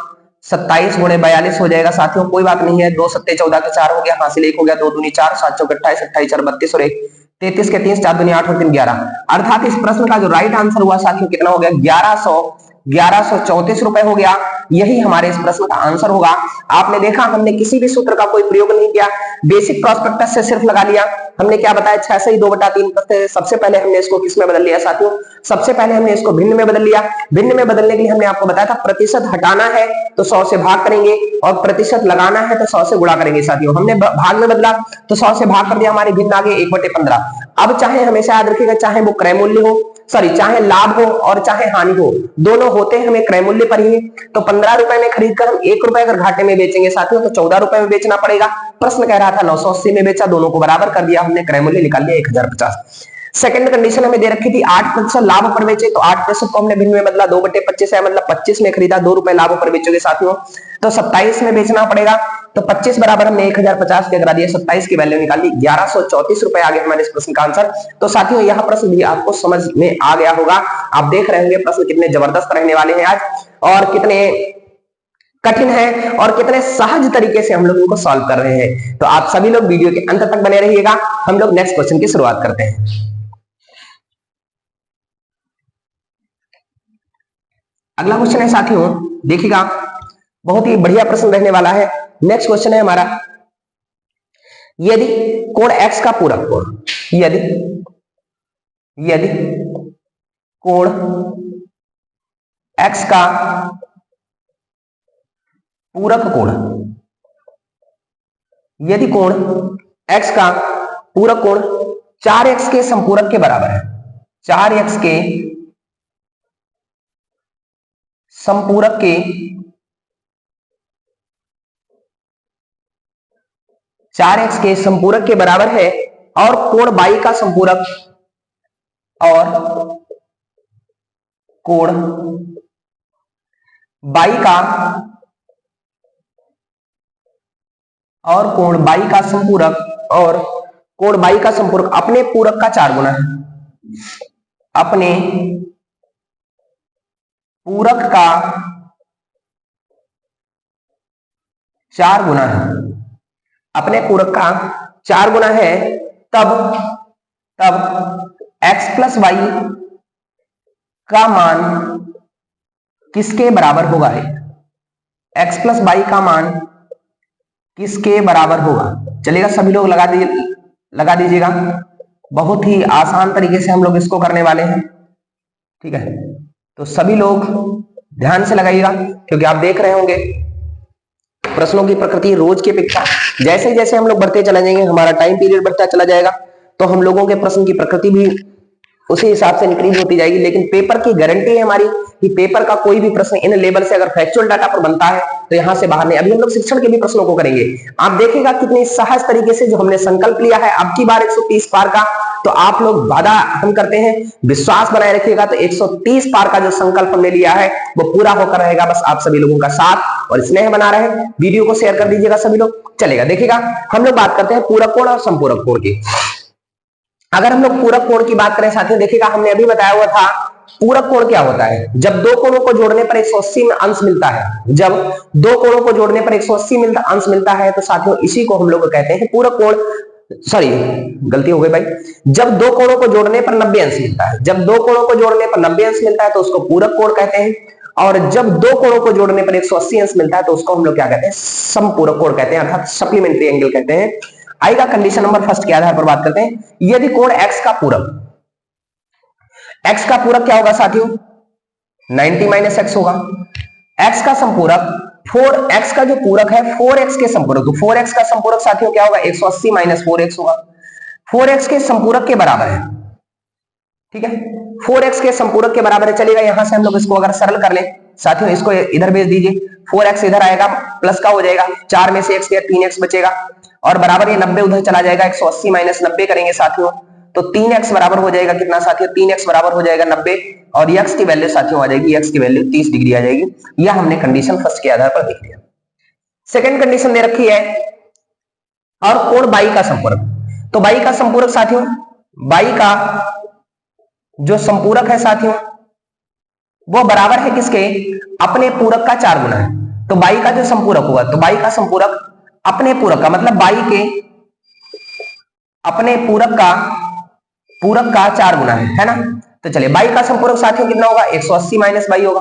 27 गुणे 42 हो जाएगा साथियों, कोई बात नहीं है, 2 7 14 के 4 हो गया, हासिल 1 हो गया, 2 दूनी 4, 7 चौक 28, 28 4 32 और 1 33 के 3, 4 दूनी 8 और 3 11 अर्थात इस प्रश्न का जो राइट आंसर हुआ साथियों कितना हो गया, 1134 रुपए हो गया। यही हमारे इस प्रश्न का आंसर होगा। आपने देखा हमने किसी भी सूत्र का कोई प्रयोग नहीं किया, बेसिक प्रॉस्पेक्टस से सिर्फ लगा लिया। हमने क्या बताया, 6 से ही 2/3 सबसे पहले हमने इसको किस में बदल लिया साथियों, सबसे पहले हमने इसको भिन्न में बदल लिया। भिन्न में बदलने के लिए हमने आपको बताया था प्रतिशत हटाना है तो 100 से भाग करेंगे और प्रतिशत लगाना है तो 100 से गुणा करेंगे साथियों। हमने भाग में बदला तो 100 से भाग कर दिया, हमारे भिन्न आगे 1/15। अब चाहे हमेशा याद रखिएगा, चाहे वो क्रय मूल्य हो, सॉरी चाहे लाभ हो और चाहे हानि हो, दोनों होते हैं हमें क्रय मूल्य पर ही। तो 15 रुपए में खरीद कर हम 1 रुपए अगर घाटे में बेचेंगे साथियों तो 14 रुपए में बेचना पड़ेगा। प्रश्न कह रहा था 980 में बेचा, दोनों को बराबर कर दिया हमने, क्रय मूल्य निकाल लिया 1050। सेकंड कंडीशन हमें दे रखी थी 8% लाभ पर बेचे, तो 8% को हमने भिन्न में बदला, 2/25 है, मतलब 25 में खरीदा, 2 रुपए लाभ पर बेचोगे साथियों तो 27 में बेचना पड़ेगा। तो 25 बराबर हमने 1050 के करा दिया, 27 की वैल्यू निकाल ली, 1134 रुपए आ गए हमारे इस प्रश्न का आंसर। तो साथियों यह प्रश्न भी आपको समझ में आ गया होगा। आप देख रहे होंगे प्रश्न कितने जबरदस्त रहने वाले हैं आज, और कितने कठिन है और कितने सहज तरीके से हम लोग इनको सॉल्व कर रहे हैं। तो आप सभी लोग वीडियो के अंत तक बने रहिएगा। हम लोग नेक्स्ट क्वेश्चन की शुरुआत करते हैं। अगला क्वेश्चन है साथियों, देखिएगा बहुत ही बढ़िया प्रश्न रहने वाला है। नेक्स्ट क्वेश्चन है हमारा, यदि कोण x का पूरक कोण, यदि कोण x का पूरक कोण, यदि कोण x का पूरक कोण 4x के संपूरक के बराबर है, 4x के संपूरक के 4x के संपूरक के बराबर है और कोण y का संपूरक, और कोण y का संपूरक, और कोण y का संपूरक अपने पूरक का 4 गुना है, अपने पूरक का 4 गुना है, अपने पूरक का 4 गुना है, तब x प्लस वाई का मान किसके बराबर होगा, x प्लस वाई का मान किसके बराबर होगा। चलेगा, सभी लोग लगा दीजिएगा। बहुत ही आसान तरीके से हम लोग इसको करने वाले हैं, ठीक है। तो सभी लोग ध्यान से लगाइएगा, क्योंकि आप देख रहे होंगे प्रश्नों की प्रकृति रोज की अपेक्षा जैसे जैसे हम लोग बढ़ते चला जाएंगे, हमारा टाइम पीरियड बढ़ता चला जाएगा, तो हम लोगों के प्रश्न की प्रकृति भी उसी हिसाब से इंक्रीज होती जाएगी। लेकिन पेपर की गारंटी है हमारी कि पेपर का कोई भी प्रश्न इन लेवल से अगर फैक्चुअल डाटा पर बनता है तो यहां से बाहर नहीं। अभी हम लोग शिक्षण के भी प्रश्नों को करेंगे, आप देखेगा कितनी सहज तरीके से जो हमने संकल्प लिया है अब की बार 130 पार का, तो आप लोग वादा हम करते हैं, विश्वास बनाए रखिएगा। तो 130 पार का जो संकल्प हमने लिया है वो पूरा होकर रहेगा। बस आप सभी लोगों का साथ और स्नेह बना रहे, वीडियो को शेयर कर दीजिएगा सभी लोग। चलेगा, देखिएगा हम लोग बात करते हैं पूरक कोण और संपूरक कोण की। अगर हम लोग पूरक कोण की बात करें साथियों, देखिएगा हमने अभी बताया हुआ था पूरक कोण क्या होता है। जब दो कोणों को जोड़ने पर 180 में अंश मिलता है, जब दो कोणों को जोड़ने पर 180 अंश मिलता है तो साथियों इसी को हम लोग कहते हैं पूरक कोण। सॉरी, गलती हो गई भाई। जब दो कोणों को जोड़ने पर 90 अंश मिलता है, जब दो कोणों को जोड़ने पर 90 अंश मिलता है तो उसको पूरक कोण कहते हैं। और जब दो कोणों को जोड़ने पर 180 अंश मिलता है तो उसको हम लोग क्या कहते हैं, समपूरक कोण कहते हैं, अर्थात सप्लीमेंट्री एंगल कहते हैं। आएगा कंडीशन नंबर फर्स्ट के आधार पर बात करते हैं। यदि कोण x का पूरक, x का पूरक क्या होगा साथियों, 90 माइनस x होगा। x का संपूरक 4x का जो पूरक है 4x के संपूरक, तो 4x का संपूरक साथियों क्या होगा, 180 माइनस 4x होगा। 4x के संपूरक के बराबर है, ठीक है, 4x के संपूरक के बराबर है। चलेगा, यहां से हम लोग इसको अगर सरल कर लें साथियों, इसको इधर भेज दीजिए, 4x इधर आएगा, प्लस का हो जाएगा, 4 में से x गया 3x बचेगा, और बराबर ये 90 उधर चला जाएगा, 180 माइनस 90 करेंगे साथियों तो 3x बराबर हो जाएगा कितना साथियों, 3x बराबर हो जाएगा 90, और x की वैल्यू साथियों आ जाएगी, x की वैल्यू 30 डिग्री आ जाएगी। यह हमने कंडीशन फर्स्ट के आधार पर देख लिया। सेकंड कंडीशन दे रखी है, और कोण y का संपूरक, तो y का संपूरक साथियों, y का जो संपूरक है साथियों वो बराबर है किसके, अपने पूरक का 4 गुना है। तो y का जो संपूरक हुआ, तो y का संपूरक अपने पूरक का, मतलब y के अपने पूरक का 4 गुना है ना। तो चलिए y का संपूरक साथियों कितना होगा, 180 माइनस y होगा।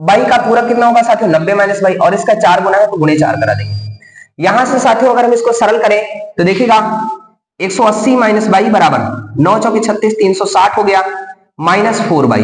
बाई का पूरक कितना होगा साथियों 90 माइनस बाई, और इसका 4 गुना है तो गुणे 4 करा देंगे। यहां से साथियों अगर हम इसको सरल करें तो देखिएगा 180 माइनस बाई बराबर 9 चौके 36 360 हो गया माइनस 4 बाई।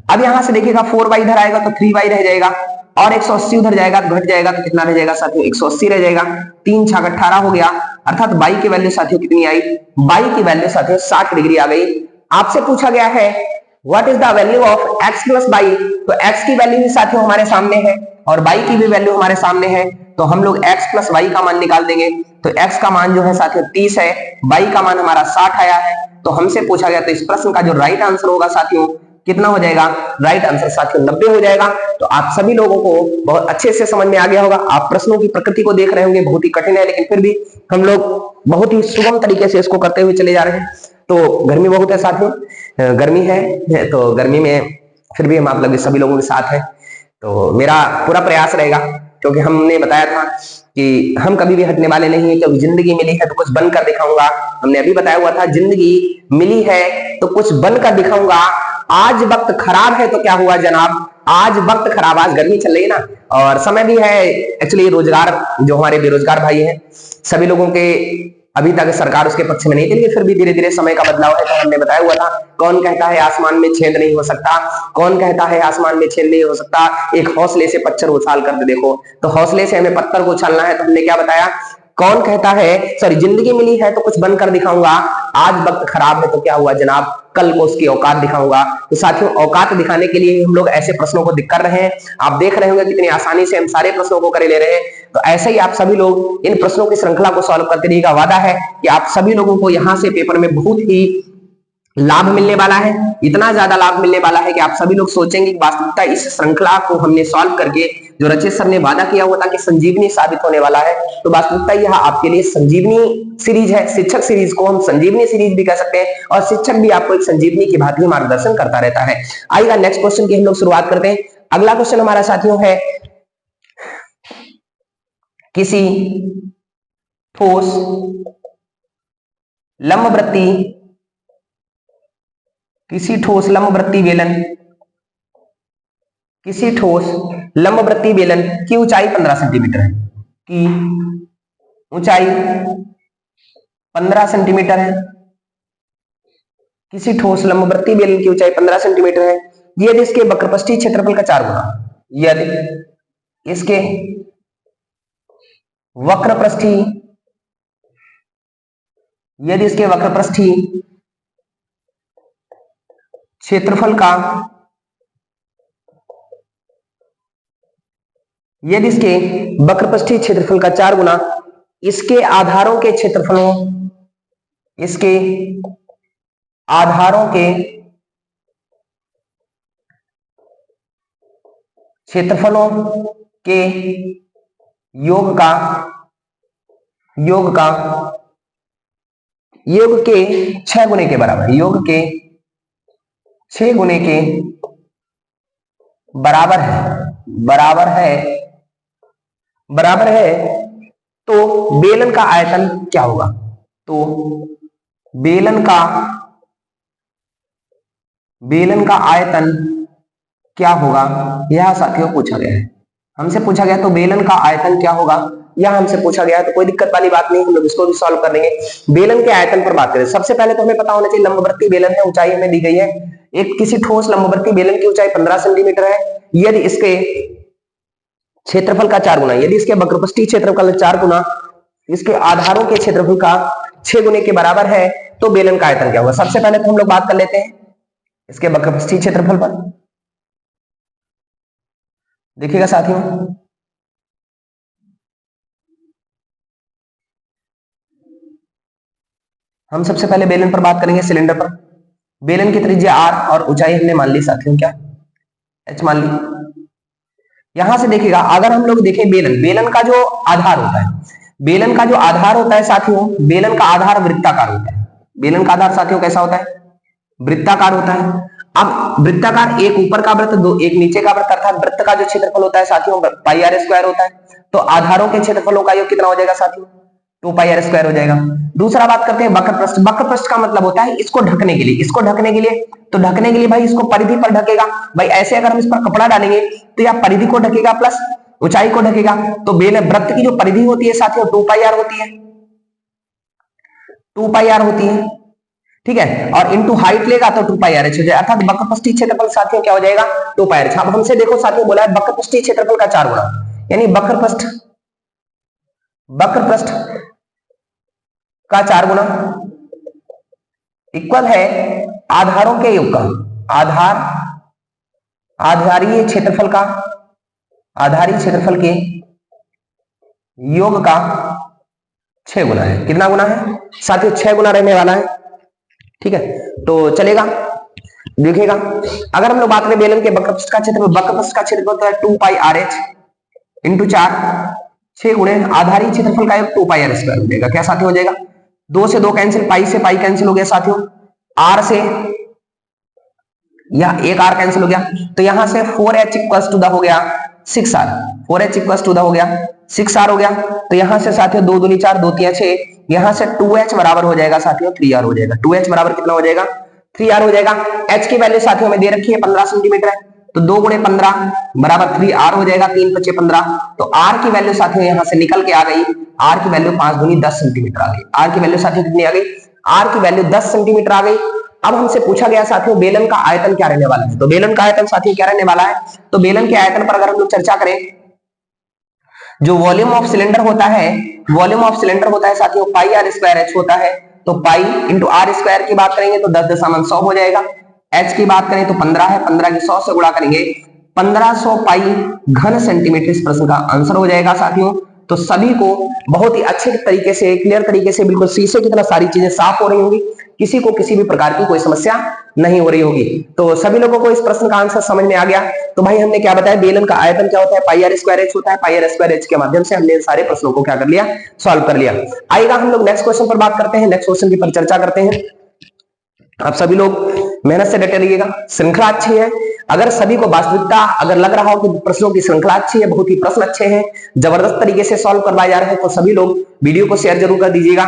अब यहां से देखिएगा 4 बाई इधर आएगा तो 3 बाई रह जाएगा, और 180 उधर जाएगा तो घट जाएगा तो कितना रह जाएगा साथियों 180 रह जाएगा। 3 छक 18 हो गया, अर्थात बाई की वैल्यू साथियों कितनी आई, बाई की वैल्यू साथियों 60 डिग्री आ गई। आपसे पूछा गया है what is the value of x plus by, तो x की वैल्यू भी साथियों हमारे सामने है और बाई की भी वैल्यू हमारे सामने है, तो हम लोग x प्लस बाई का मान निकाल देंगे। तो x का मान जो है साथियों 30 है, बाई का मान हमारा 60 आया है। तो हमसे पूछा गया तो इस प्रश्न का जो राइट आंसर होगा साथियों कितना हो जाएगा, राइट आंसर साथियों 90 हो जाएगा। तो आप सभी लोगों को बहुत अच्छे से समझ में आ गया होगा। आप प्रश्नों की प्रकृति को देख रहे होंगे, बहुत ही कठिन है, लेकिन फिर भी हम लोग बहुत ही सुगम तरीके से इसको करते हुए चले जा रहे हैं। तो गर्मी बहुत है साथियों, गर्मी है तो गर्मी में फिर भी हम आप लोग सभी लोगों के साथ हैं। तो मेरा पूरा प्रयास रहेगा, क्योंकि हमने बताया था कि हम कभी भी हटने वाले नहीं है, क्योंकि जिंदगी मिली है तो कुछ बनकर दिखाऊंगा। हमने अभी बताया हुआ था जिंदगी मिली है तो कुछ बनकर दिखाऊंगा। आज वक्त खराब है तो क्या हुआ जनाब, आज वक्त खराब, आज गर्मी चल रही है ना, और समय भी है एक्चुअली रोजगार, जो हमारे बेरोजगार भाई हैं सभी लोगों के अभी तक सरकार उसके पक्ष में नहीं थी, लेकिन फिर भी धीरे धीरे समय का बदलाव है। तो हमने बताया हुआ था कौन कहता है आसमान में छेद नहीं हो सकता, कौन कहता है आसमान में छेद नहीं हो सकता, एक हौसले से पत्थर उछाल कर देखो। तो हौसले से हमें पत्थर को उछालना है, तो हमने क्या बताया, कौन कहता है, सॉरी, जिंदगी मिली है तो कुछ बनकर दिखाऊंगा, आज वक्त खराब है तो क्या हुआ जनाब, कल को उसकी औकात दिखाऊंगा। तो साथियों औकात दिखाने के लिए हम लोग ऐसे प्रश्नों को कर रहे हैं। आप देख रहे होंगे कितनी आसानी से हम सारे प्रश्नों को करे ले रहे हैं। तो ऐसे ही आप सभी लोग इन प्रश्नों की श्रृंखला को सॉल्व करते रहिएगा। वादा है कि आप सभी लोगों को यहां से पेपर में बहुत ही लाभ मिलने वाला है, इतना ज्यादा लाभ मिलने वाला है कि आप सभी लोग सोचेंगे कि वास्तविकता इस श्रृंखला को हमने सॉल्व करके जो रचित सर ने वादा किया हुआ था कि संजीवनी साबित होने वाला है, तो वास्तविकता यह आपके लिए संजीवनी सीरीज है। शिक्षक सीरीज को हम संजीवनी सीरीज भी कह सकते हैं, और शिक्षक भी आपको एक संजीवनी की भांति मार्गदर्शन करता रहता है। आइएगा नेक्स्ट क्वेश्चन की हम लोग शुरुआत करते हैं। अगला क्वेश्चन हमारा साथियों है, किसी ठोस लंबवृत्तीय बेलन की ऊंचाई 15 सेंटीमीटर है, की ऊंचाई 15 सेंटीमीटर है। किसी ठोस लंबवृत्तीय बेलन की ऊंचाई 15 सेंटीमीटर है, यदि इसके वक्रपृष्ठीय क्षेत्रफल का 4 गुना, यदि इसके वक्रपृष्ठीय क्षेत्रफल का, यदि इसके वक्रपृष्ठीय क्षेत्रफल का 4 गुना इसके आधारों के क्षेत्रफलों, इसके आधारों के क्षेत्रफलों के योग के 6 गुने के बराबर, योग के 6 गुने के बराबर है, तो बेलन का आयतन क्या होगा, तो बेलन का आयतन क्या होगा, यह साथियों पूछा गया है। हमसे पूछा गया तो बेलन का आयतन क्या होगा, यह हमसे पूछा गया है, तो कोई दिक्कत वाली बात नहीं, हम लोग इसको भी सॉल्व कर देंगे। बेलन के आयतन पर बात करें, सबसे पहले तो हमें पता होना चाहिए लंबवृत्तीय बेलन है, ऊंचाई हमें दी गई है। एक किसी ठोस लंबवृत्तीय बेलन की ऊंचाई 15 सेंटीमीटर है, यदि इसके क्षेत्रफल का 4 गुना, यदि इसके वक्रपृष्ठीय क्षेत्रफल का 4 गुना इसके आधारों के क्षेत्रफल का 6 गुने के बराबर है, तो बेलन का आयतन क्या होगा। सबसे पहले तो हम लोग बात कर लेते हैं इसके वक्रपृष्ठीय क्षेत्रफल पर। देखिएगा साथियों, हम सबसे पहले बेलन पर बात करेंगे, सिलेंडर पर। बेलन की त्रिज्या r और ऊंचाई हमने मान ली साथियों, क्या h मान ली। यहां से देखिएगा, अगर हम लोग देखें बेलन का जो आधार होता है, बेलन का जो आधार होता है साथियों, बेलन का आधार वृत्ताकार होता है। बेलन का आधार साथियों कैसा होता है, वृत्ताकार होता है। अब वृत्ताकार, एक ऊपर का वृत्त, दो एक नीचे का वृत्त, अर्थात वृत्त का जो क्षेत्रफल होता है साथियों पाई r स्क्वायर होता है। तो आधारों के क्षेत्रफलों का योग कितना हो जाएगा साथियों, 2 पाई आर स्क्वायर हो जाएगा। दूसरा बात करते हैं वक्र पृष्ठ। वक्र पृष्ठ का मतलब होता है इसको ढकने के लिए, इसको ढकने के लिए, तो ढकने के लिए भाई इसको परिधि पर ढकेगा। भाई ऐसे अगर हम इस पर कपड़ा डालेंगे तो यह परिधि को ढकेगा प्लस ऊंचाई को ढकेगा। तो बेल वृत्त की जो परिधि होती है साथियों 2 पाई आर होती है, 2 पाई आर होती है, ठीक है। और इनटू हाइट लेगा तो 2 पाई आर एच हो जाएगा, अर्थात वक्रपृष्ठीय क्षेत्रफल साथियों क्या हो जाएगा 2 पाई आर एच। अब हमसे देखो साथियों बोला है वक्रपृष्ठीय क्षेत्रफल का 4 गुना, यानी वक्रपृष्ठ का 4 गुना इक्वल है आधारों के योग का, आधारीय क्षेत्रफल का, आधारीय क्षेत्रफल के योग का 6 गुना है। कितना गुना है साथियों 6 गुना रहने वाला है, ठीक है। तो चलेगा, देखिएगा अगर हम लोग बात करें बेलन के वक्रपृष्ठ का क्षेत्रफल, वक्रपृष्ठ का क्षेत्रफल होता है 2 पाई आर एच इंटू 4, 6 गुणे आधारीय क्षेत्रफल का योग 2 पाई आर स्क्वायर हो जाएगा। क्या साथियों हो जाएगा, 2 से 2 कैंसिल, पाई से पाई कैंसिल हो गया साथियों, आर से या एक आर कैंसिल हो गया, तो यहां से 4h इक्वल्स टू द हो गया 6r, 4h equals to the हो गया 6r हो गया। तो यहां से साथियों 2 दूनी 4, 2 3 6, यहां से 2h बराबर हो जाएगा साथियों 3r हो जाएगा। 2h बराबर कितना हो जाएगा 3r हो जाएगा। h की वैल्यू साथियों में दे रखी है 15 सेंटीमीटर है, तो 2 गुणे 15 बराबर 3r हो जाएगा, 3 × 5 = 15। तो r की वैल्यू साथियों यहां से निकल के आ गई, r की वैल्यू 5 दूनी 10 सेंटीमीटर आ गई। r की वैल्यू साथियों कितनी आ गई, r की वैल्यू 10 सेंटीमीटर आ गई। अब हमसे पूछा गया साथियों बेलन का आयतन क्या रहने वाला है, तो बेलन का आयतन साथियों क्या रहने वाला है, तो बेलन के आयतन पर अगर हम लोग चर्चा करें, जो वॉल्यूम ऑफ सिलेंडर होता है, वॉल्यूम ऑफ सिलेंडर होता है साथियों पाई आर स्क्वायर एच होता है, तो पाई इंटू आर स्क्वायर की बात करेंगे तो 10⁻100 हो जाएगा। एच की बात करें तो 15 है, 15 की 100 से गुणा करेंगे 1500 पाई घन सेंटीमीटर इस प्रश्न का आंसर हो जाएगा साथियों। तो सभी को बहुत ही अच्छे तरीके से, क्लियर तरीके से, बिल्कुल शीशे की तरह सारी चीजें साफ हो रही होंगी, किसी को किसी भी प्रकार की कोई समस्या नहीं हो रही होगी। तो सभी लोगों को इस प्रश्न का आंसर समझ में आ गया। तो भाई हमने क्या बताया, बेलन का आयतन क्या होता है, पाई आर स्क्वायर एच होता है। पाई आर स्क्वायर एच के माध्यम से हमने सारे प्रश्नों को क्या कर लिया, सॉल्व कर लिया। आइएगा हम लोग नेक्स्ट क्वेश्चन पर बात करते हैं, नेक्स्ट क्वेश्चन की पर चर्चा करते हैं। आप सभी लोग मेहनत से डटे रहिएगा, श्रृंखला अच्छी है। अगर सभी को वास्तविकता अगर लग रहा हो कि प्रश्नों की श्रृंखला अच्छी है, बहुत ही प्रश्न अच्छे हैं, जबरदस्त तरीके से सॉल्व करवाए जा रहे हैं, तो सभी लोग वीडियो को शेयर जरूर कर दीजिएगा,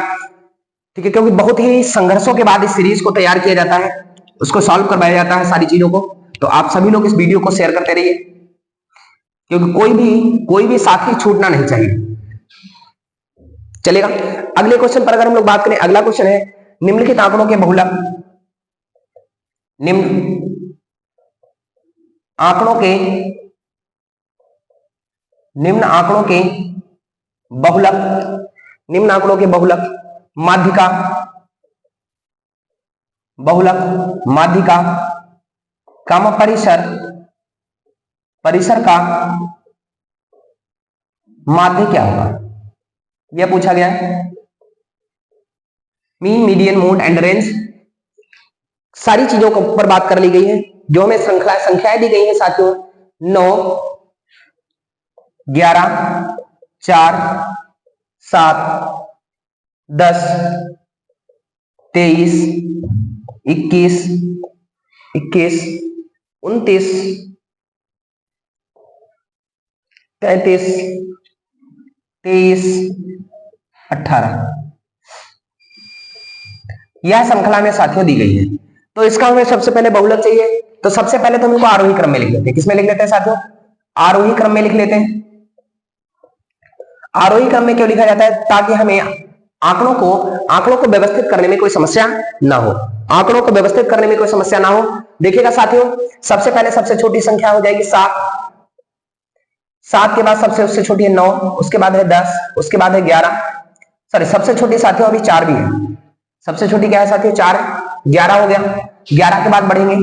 ठीक है। क्योंकि बहुत ही संघर्षों के बाद इस सीरीज को तैयार किया जाता है, उसको सॉल्व करवाया जाता है सारी चीजों को। तो आप सभी लोग इस वीडियो को शेयर करते रहिए, क्योंकि कोई भी साथी छूटना नहीं चाहिए, चलेगा। अगले क्वेश्चन पर अगर हम लोग बात करें, अगला क्वेश्चन है निम्नलिखित आंकड़ों के बहुलक, निम्न आंकड़ों के बहुलक माध्यिका काम परिसर का माध्य क्या होगा, यह पूछा गया है। Mean, median, mode and range, सारी चीजों के ऊपर बात कर ली गई है। जो हमें संख्याएं दी गई हैं साथियों 9, 11, 4, 7, 10, 23, 21, 29, 33, 23, 18 यह श्रृंखला में साथियों दी गई है। तो इसका हमें सबसे पहले बहुलक चाहिए, तो सबसे पहले तो हम इनको आरोही क्रम में लिख लेते हैं। किसमें लिख लेते हैं साथियों, आरोही क्रम में लिख लेते हैं। आरोही क्रम में क्यों लिखा जाता है, ताकि हमें आंकड़ों को व्यवस्थित करने में कोई समस्या ना हो, आंकड़ों को व्यवस्थित करने में कोई समस्या ना हो। देखिएगा साथियों, सबसे पहले सबसे छोटी संख्या हो जाएगी 7, 7 के बाद सबसे उससे छोटी है 9, उसके बाद है 10, उसके बाद है 11, सॉरी सबसे छोटी साथियों अभी 4 भी है, सबसे छोटी क्या है साथियों 4, 11 हो गया। 11 के बाद बढ़ेंगे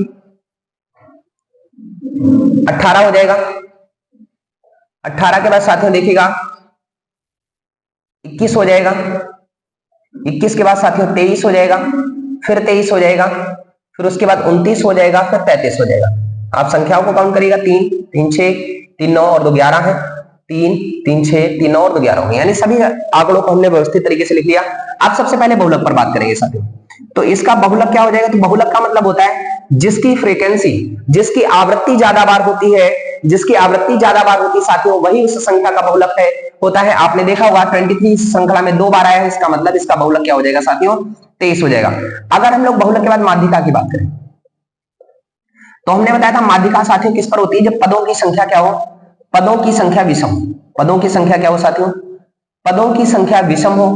18 हो जाएगा, 18 के बाद साथियों देखिएगा 21 हो जाएगा, 21 के बाद साथियों 23 हो जाएगा, फिर 23 हो जाएगा, फिर उसके बाद 29 हो जाएगा, फिर 33 हो जाएगा। आप संख्याओं को काउंट करिएगा, 3, 3, 6, 3, 9 और 2, 11 है, 3, 3, 6, 3, 9 और 2, 11 होंगे। यानी सभी आंकड़ों को हमने व्यवस्थित तरीके से लिख लिया। आप सबसे पहले बहुलक पर बात करेंगे साथियों, तो इसका बहुलक क्या हो जाएगा, तो बहुलक का मतलब होता है जिसकी फ्रीक्वेंसी, जिसकी आवृत्ति ज्यादा बार होती है, जिसकी आवृत्ति ज्यादा बार होती है साथियों, वही उस संख्या का बहुलक है होता है। आपने देखा होगा 23 श्रृंखला में 2 बार आया है, इसका मतलब इसका बहुलक क्या हो जाएगा साथियों, 23 हो जाएगा। अगर हम लोग बहुलक के बाद माध्यिका की बात करें तो हमने बताया था माध्यिका साथियों किस पर होती है, जब पदों की संख्या क्या हो, पदों की संख्या विषम, पदों की संख्या क्या हो साथियों, पदों की संख्या विषम हो।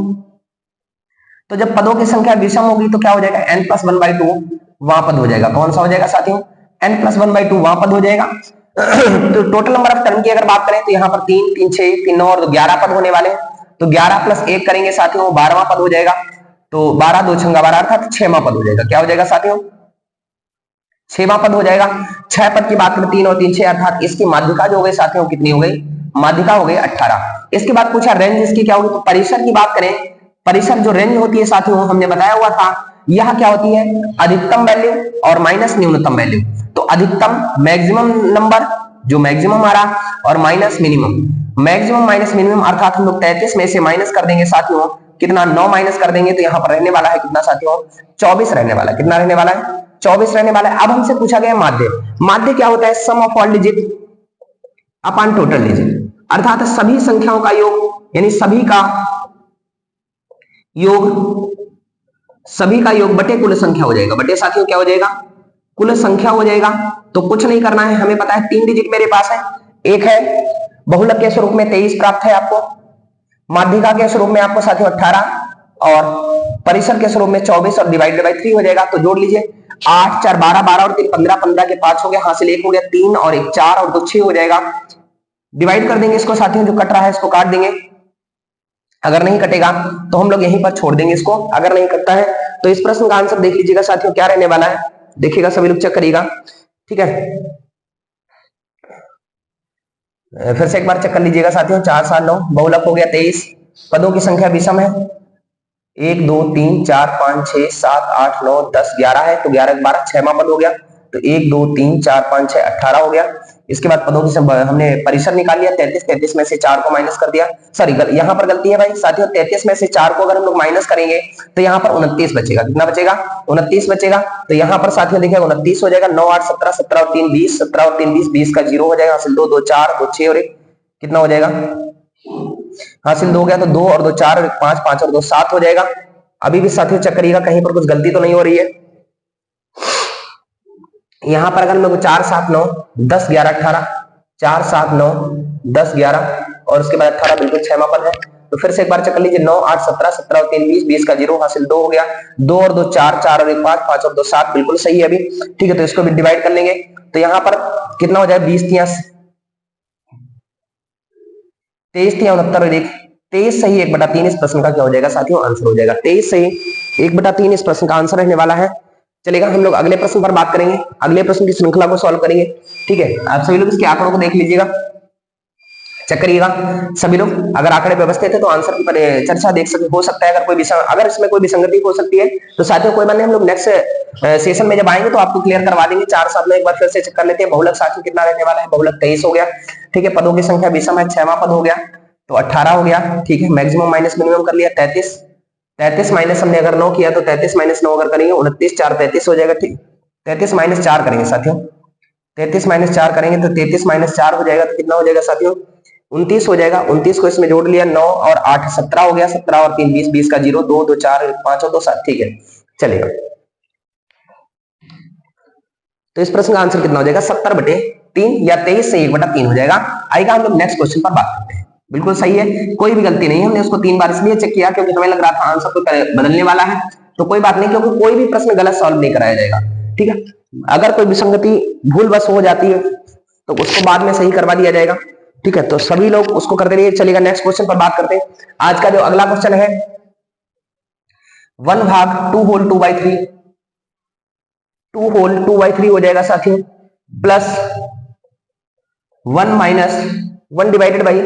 तो जब पदों की संख्या विषम होगी तो क्या हो जाएगा, n+1/2 वहां पद हो जाएगा। कौन सा हो जाएगा साथियों, n+1/2 वहां पद हो जाएगा। तो टोटल नंबर ऑफ टर्म की अगर बात करें तो यहाँ पर 3, 3, 6, 3, 9 और 11 पद होने वाले हैं। तो 11 + 1 करेंगे साथियों, 12वां पद हो जाएगा। तो 12 2 छंगा 12 अर्थात 6वां पद हो जाएगा। क्या हो जाएगा साथियों, 6वां पद हो जाएगा। 6 पद की बात करें 3 और 3 6 अर्थात इसकी माध्यिका जो हो गई साथियों कितनी हो गई, माध्यिका हो गई 18। इसके बाद पूछा रेंज इसकी क्या होगी, तो परिसर की बात करें, परिसर जो रेंज होती है साथियों हमने बताया हुआ था, यह क्या होती है, अधिकतम वैल्यू और माइनस न्यूनतम वैल्यू। तो अधिकतम मैक्सिमम नंबर जो मैक्सिमम आ रहा और minus minimum, maximum minus minimum अर्थात हम लोग 33 में से माइनस कर देंगे साथियों कितना, 9 माइनस कर देंगे तो यहाँ पर रहने वाला है कितना साथियों, 24 रहने वाला है। कितना रहने वाला है, 24 रहने वाला है। अब हमसे पूछा गया माध्य, माध्य क्या होता है, sum of all digit upon total digit, अर्थात सभी संख्याओं का योग, यानी सभी का योग बटे कुल संख्या हो जाएगा। बटे साथियों क्या हो जाएगा, कुल संख्या हो जाएगा। तो कुछ नहीं करना है, हमें पता है 3 डिजिट मेरे पास है, एक है बहुलक के स्वरूप में 23 प्राप्त है आपको, माध्यिका के स्वरूप में आपको साथियों 18 और परिसर के स्वरूप में 24 और डिवाइडेड बाय 3 हो जाएगा। तो जोड़ लीजिए 8 4 12 12 और 3 15 15 के 5 हो गया, हासिल 1 हो गया, 3 और 1 4 और 2 6 हो जाएगा। डिवाइड कर देंगे इसको साथियों, जो कट रहा है इसको काट देंगे, अगर नहीं कटेगा तो हम लोग यहीं पर छोड़ देंगे इसको, अगर नहीं कटता है तो इस प्रश्न का आंसर देख लीजिएगा साथियों क्या रहने वाला है, देखिएगा सभी लोग चेक करिएगा, ठीक है। फिर से एक बार चेक कर लीजिएगा साथियों, 4 7 9 बहुलक हो गया 23, पदों की संख्या विषम है 1 2 3 4 5 6 7 8 9 10 11 है, तो 11 12 6वां पद हो गया। तो 1 2 3 4 5 6 18 हो गया। इसके बाद पदों की हमने परिसर निकाल लिया 33, 33 में से 4 को माइनस कर दिया, सॉरी यहाँ पर गलती है भाई साथियों, 33 में से 4 को अगर हम लोग माइनस करेंगे तो यहाँ पर 29 बचेगा। कितना बचेगा, 29 बचेगा। तो यहाँ पर साथियों देखिए 29 हो जाएगा, 9 8 17 17 और 3 20, 17 और 3 20, 20 का 0 हो जाएगा, हासिल 2 2 4 2 6 और 1 कितना हो जाएगा, हासिल 2 हो गया, तो 2 और 2 4 और 1 5, 5 और 2 7 हो जाएगा। अभी भी साथियों चेक करिएगा कहीं पर कुछ गलती तो नहीं हो रही है। यहां पर अगर हम लोग 4 7 9 10 11 18, 4 7 9 10 11 और उसके बाद 18 बिल्कुल 6वां पद है। तो फिर से एक बार चेक कर लीजिए, 9 8 17 17 और 3 20, 20 का 0, हासिल 2 हो गया, 2 और 2 4, 4 और 1 5, 5 और 2 7 बिल्कुल सही है अभी, ठीक है। तो इसको भी डिवाइड कर लेंगे तो यहाँ पर कितना हो जाएगा, 20 23 3 69 और 1 23 सही, 1/3 इस प्रश्न का क्या हो जाएगा साथियों, आंसर हो जाएगा 23 सही, 1/3 इस प्रश्न का आंसर रहने वाला है। चलेगा, हम लोग अगले प्रश्न पर बात करेंगे, अगले प्रश्न की श्रृंखला को सॉल्व करेंगे, ठीक है। आप सभी लोग इसके आंकड़ों को देख लीजिएगा, चेक करिएगा सभी लोग, अगर आंकड़े व्यवस्थित है तो आंसर की चर्चा देख सकते हो सकता है, अगर कोई अगर इसमें कोई विसंगति हो सकती है तो साथियों कोई बात नहीं, हम लोग नेक्स्ट सेशन में जब आएंगे तो आपको क्लियर करवा देंगे। 4 7 में एक बार फिर से चेक कर लेते हैं, बहुलक साथियों कितना रहने वाला है, बहुलक 23 हो गया, ठीक है। पदों की संख्या विषम है, 6वां पद हो गया तो 18 हो गया, ठीक है। मैक्सिमम माइनस मिनिमम कर लिया 33, 33 माइनस हमने अगर 9 किया तो 33 माइनस 9 अगर करेंगे 29 4 33 हो जाएगा, ठीक। 33 माइनस 4 करेंगे साथियों, 33 माइनस 4 करेंगे तो 33 माइनस 4 हो जाएगा, तो कितना हो जाएगा साथियों, 29 हो जाएगा। 29 को इसमें जोड़ लिया, 9 और 8 17 हो गया, 17 और 3 20, 20 का 0, 2 2 4 5 और 2 7, ठीक है। चलेगा, तो इस प्रश्न का आंसर कितना हो जाएगा, 70/3 या 23 से 1/3 हो जाएगा। आएगा, हम लोग नेक्स्ट क्वेश्चन पर बात करते हैं। बिल्कुल सही है, कोई भी गलती नहीं है, हमने उसको 3 बार इसलिए चेक किया क्योंकि हमें लग रहा था आंसर को बदलने वाला है, तो कोई बात नहीं, क्योंकि कोई भी प्रश्न गलत सॉल्व नहीं कराया जाएगा, ठीक है। अगर कोई विसंगति भूलवश हो जाती है तो उसको बाद में सही करवा दिया जाएगा, ठीक है। तो सभी लोग उसको करते रहिए। चलेगा, नेक्स्ट क्वेश्चन पर बात करते हैं। आज का जो अगला क्वेश्चन है 1 भाग 2 होल 2/3, 2 होल 2/3 हो जाएगा साथियों, plus 1 minus 1 divided by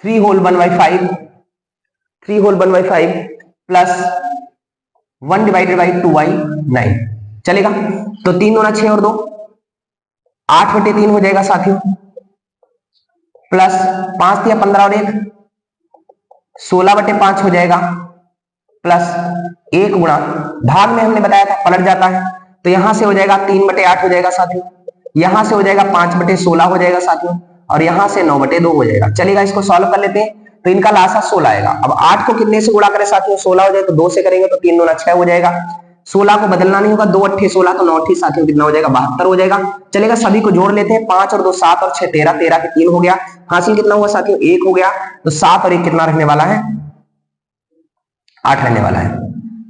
3 whole 1/5, 3 whole 1/5 plus 1 divided by 2/9। चलेगा, तो 3 दूना 6 और 2 8/3 हो जाएगा साथियों, प्लस 5 या 15 और 1 16/5 हो जाएगा, प्लस 1 गुणा भाग में हमने बताया था पलट जाता है, तो यहां से हो जाएगा 3/8 हो जाएगा साथियों, यहां से हो जाएगा 5/16 हो जाएगा साथियों, और यहां से 9/2 हो जाएगा। चलेगा, इसको सॉल्व कर लेते हैं। तो इनका लासा 16 आएगा। अब 8 को कितने से गुणा करें साथियों, 16 हो जाए तो 2 से करेंगे तो 3 दूना 6 हो जाएगा। 16 को बदलना नहीं होगा, 2 8 16 तो 9 8 साथियों कितना हो जाएगा, 72 हो जाएगा। चलेगा, सभी को जोड़ लेते हैं। 5 और 2 7 और 6 13, 13 के 3 हो गया। हासिल कितना हुआ साथियों, 1 हो गया। तो 7 और 1 कितना रहने वाला है, 8 रहने वाला है।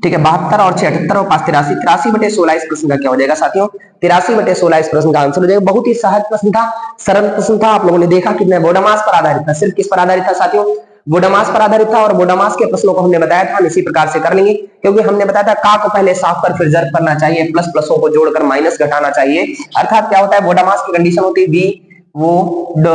ठीक है, 72 और 6 78 और 5 83, 83/16 इस प्रश्न का क्या हो जाएगा साथियों, 83/16 इस प्रश्न का आंसर हो जाएगा। बहुत ही सहज प्रश्न था, सरल प्रश्न था। आप लोगों ने देखा कितने बोडोमास पर आधारित था, सिर्फ किस पर आधारित था साथियों, बोडोमास पर आधारित था। और बोडोमास के प्रश्नों को हमने बताया था हम इसी प्रकार से कर लेंगे, क्योंकि हमने बताया था का को पहले साफ कर फिर जर्ब करना चाहिए, प्लस प्लसों को जोड़कर माइनस घटाना चाहिए। अर्थात क्या होता है, बोडोमास की कंडीशन होती है बी वो ड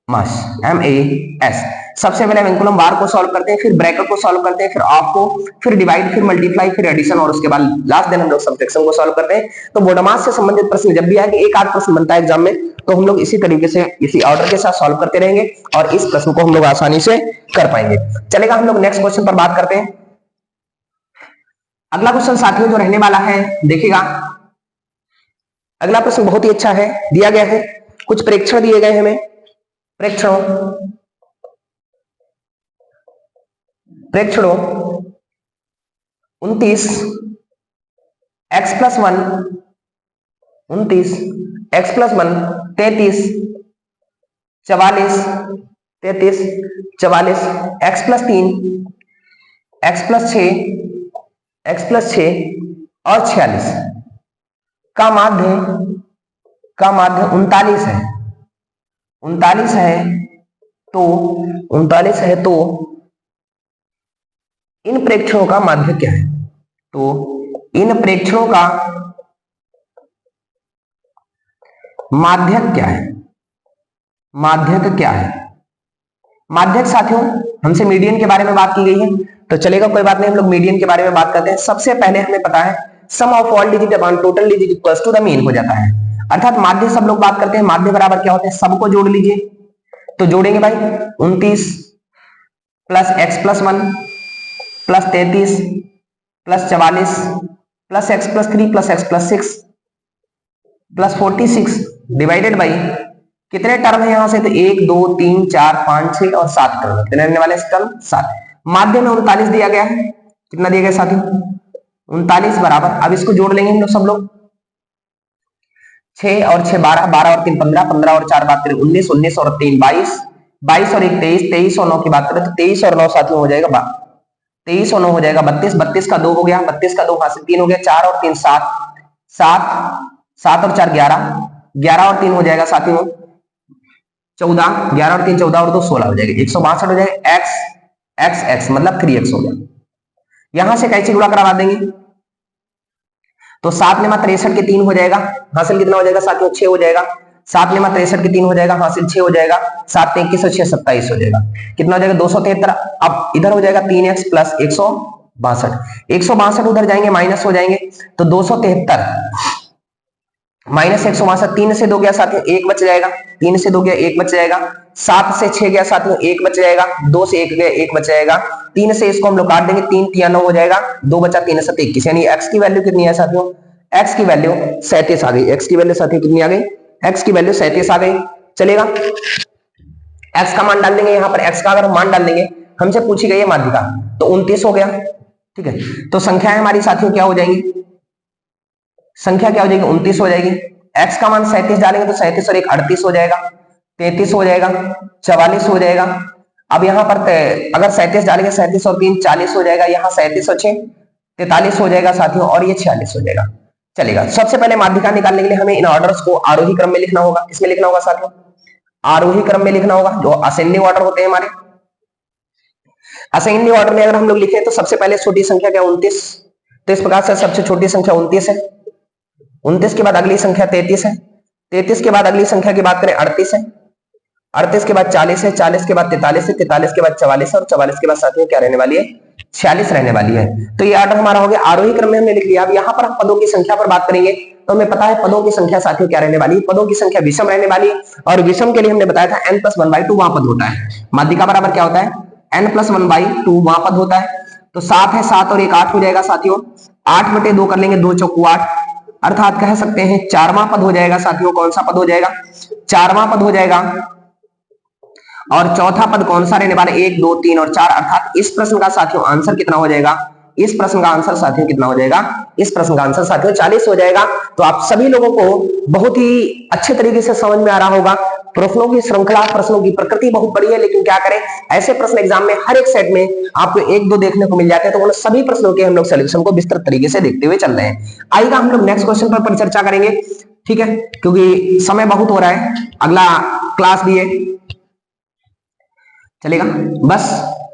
मास MAS। सबसे पहले विंकुलम बार को सॉल्व करते हैं, फिर ब्रैकेट को सॉल्व करते हैं, फिर ऑफ को, फिर डिवाइड, फिर मल्टीप्लाई, फिर एडिशन, और उसके बाद लास्ट दिन हम लोग सबट्रैक्शन को सॉल्व करते हैं। तो बोडोमास से संबंधित प्रश्न जब भी आए कि एक आध प्रश्न बनता है एग्जाम में, तो हम लोग इसी तरीके से इसी ऑर्डर के साथ सॉल्व करते रहेंगे और इस प्रश्न को हम लोग आसानी से कर पाएंगे। चलेगा, हम लोग नेक्स्ट क्वेश्चन पर बात करते हैं। अगला क्वेश्चन साथियों जो रहने वाला है, देखिएगा अगला प्रश्न बहुत ही अच्छा है, दिया गया है, कुछ प्रेक्षण दिए गए हैं हमें। प्रेक्षणों 29 x + 1 29 x + 1 33 44 33 44 x + 3 x + 6 x + 6 और 46 का माध्य 39 है। 39 है तो इन प्रेक्षणों का माध्य क्या है, तो इन प्रेक्षणों का माध्यक क्या है, माध्यक क्या है। माध्यक साथियों हमसे मीडियन के बारे में बात की गई है, तो चलेगा कोई बात नहीं, हम लोग मीडियन के बारे में बात करते हैं। सबसे पहले हमें पता है sum of all digit upon total digit equals to the mean हो जाता है। अर्थात माध्य सब लोग बात करते हैं, माध्य बराबर क्या होते हैं, सबको जोड़ लीजिए। तो जोड़ेंगे भाई 29 plus x + 1 plus 33 plus 44 plus x + 3 plus x + 6 plus 46 divided by कितने टर्म है यहां से, तो 1 2 3 4 5 6 और 7 टर्म कितने रहने वाले टर्म 7। माध्य में 39 दिया गया है, कितना दिया गया साथियों 39 बराबर, अब इसको जोड़ लेंगे हम लोग सब लोग, 6 और 6 12 12 और 3 15 15 और 4 बात करें 19 19 और 3 22 22 और 1 23 23 और 9 की बात करें तो 23 और 9 साथियों हो जाएगा 23 और 9 हो जाएगा 32 32 का 2 हो गया, 32 का 2 हासिल 3 हो गया, 4 और 3 7 7 7 और 4 11 11 और 3 हो जाएगा साथियों 14 11 और 3 14 और 2 16 हो जाएगा 162 हो जाएगा x x x मतलब 3x हो गया। यहां से कैसे गुणा करवा देंगे, तो 7 में 63 के 3 हो जाएगा, हासिल कितना हो जाएगा साथियों 6 हो जाएगा। 7 में 63 के 3 हो जाएगा, हासिल 6 हो जाएगा। 7 में 21 और 6 27 हो जाएगा, कितना हो जाएगा 273। अब इधर हो जाएगा 3x प्लस 162 162 उधर जाएंगे माइनस हो जाएंगे, तो 273 माइनस 162 3 से 2 गया साथियों 1 बच जाएगा, 3 से 2 गया 1 बच जाएगा, 7 से 6 गया साथियों 1 बच जाएगा, 2 से 1 गया 1 बच जाएगा, 3 से इसको हम लोग काट देंगे 3 3 9 हो जाएगा, 2 बचा 3 से 21 यानी x की वैल्यू कितनी है साथियों, x की वैल्यू 37 आ गई। x की वैल्यू साथियों कितनी आ गई, x की वैल्यू 37 आ गई। चलेगा x का मान डाल देंगे, यहाँ पर x का अगर मान डाल देंगे, हमसे पूछी गई है माध्यिका, तो 29 हो गया। ठीक है, तो संख्याएं हमारी साथियों क्या हो जाएंगी, संख्या क्या हो जाएगी 29 हो जाएगी। x का मान 37 डालेंगे तो 37 और 1 38 हो जाएगा, 33 हो जाएगा, 44 हो जाएगा। अब यहाँ पर अगर 37 डालेंगे 37 और 3 40 हो जाएगा, यहाँ 37 और 6 43 हो जाएगा साथियों, और ये 46 हो जाएगा। चलेगा, सबसे पहले माध्यिका निकालने के लिए हमें इन ऑर्डर्स को आरोही क्रम में लिखना होगा। किसमें लिखना होगा साथियों, आरोही क्रम में लिखना होगा, जो असेंडिंग ऑर्डर होते हैं हमारे। असेंडिंग ऑर्डर में अगर हम लोग लिखें तो सबसे पहले छोटी संख्या क्या 29, तो इस प्रकार से सबसे छोटी संख्या 29 है, 29 के बाद अगली संख्या 33 है, 33 के बाद अगली संख्या की बात करें 38 है, 38 के बाद 40 है, 40 के बाद 43 है, 43 के बाद 44 है, और 44 के बाद साथियों क्या रहने वाली है 46 रहने वाली है। तो ये ऑर्डर हमारा हो गया, आरोही क्रम में हमने लिख लिया। अब यहाँ पर हम पदों की संख्या पर बात करेंगे, तो हमें पता है पदों की संख्या साथियों क्या रहने वाली है, पदों की संख्या विषम रहने वाली है, और विषम के लिए हमने बताया था n+1/2 वहां पद होता है। माध्यिका बराबर क्या होता है n+1/2 वहां पद होता है। तो 7 है, 7 और 1 8 हो जाएगा साथियों, 8 बटे 2 कर लेंगे 2 चौकू 8, अर्थात कह सकते हैं चारवां पद हो जाएगा साथियों। कौन सा पद हो जाएगा? चारवां पद हो जाएगा। और चौथा पद कौन सा रहने वाला? 1 2 3 और 4। अर्थात इस प्रश्न का साथियों आंसर कितना हो जाएगा? इस प्रश्न का आंसर साथियों कितना हो जाएगा? इस प्रश्न का आंसर साथियों 40 हो जाएगा। तो आप सभी लोगों को बहुत ही अच्छे तरीके से समझ में आ रहा होगा। प्रश्नों की श्रृंखला, प्रश्नों की प्रकृति बहुत बड़ी है, लेकिन क्या करें, ऐसे प्रश्न एग्जाम में हर एक सेट में आपको 1 2 देखने को मिल जाते हैं। तो उन सभी प्रश्नों के हम लोग सोल्यूशन को विस्तृत तरीके से देखते हुए चल रहे हैं। आइएगा हम लोग नेक्स्ट क्वेश्चन पर चर्चा करेंगे, ठीक है, क्योंकि समय बहुत हो रहा है, अगला क्लास भी है, चलेगा। बस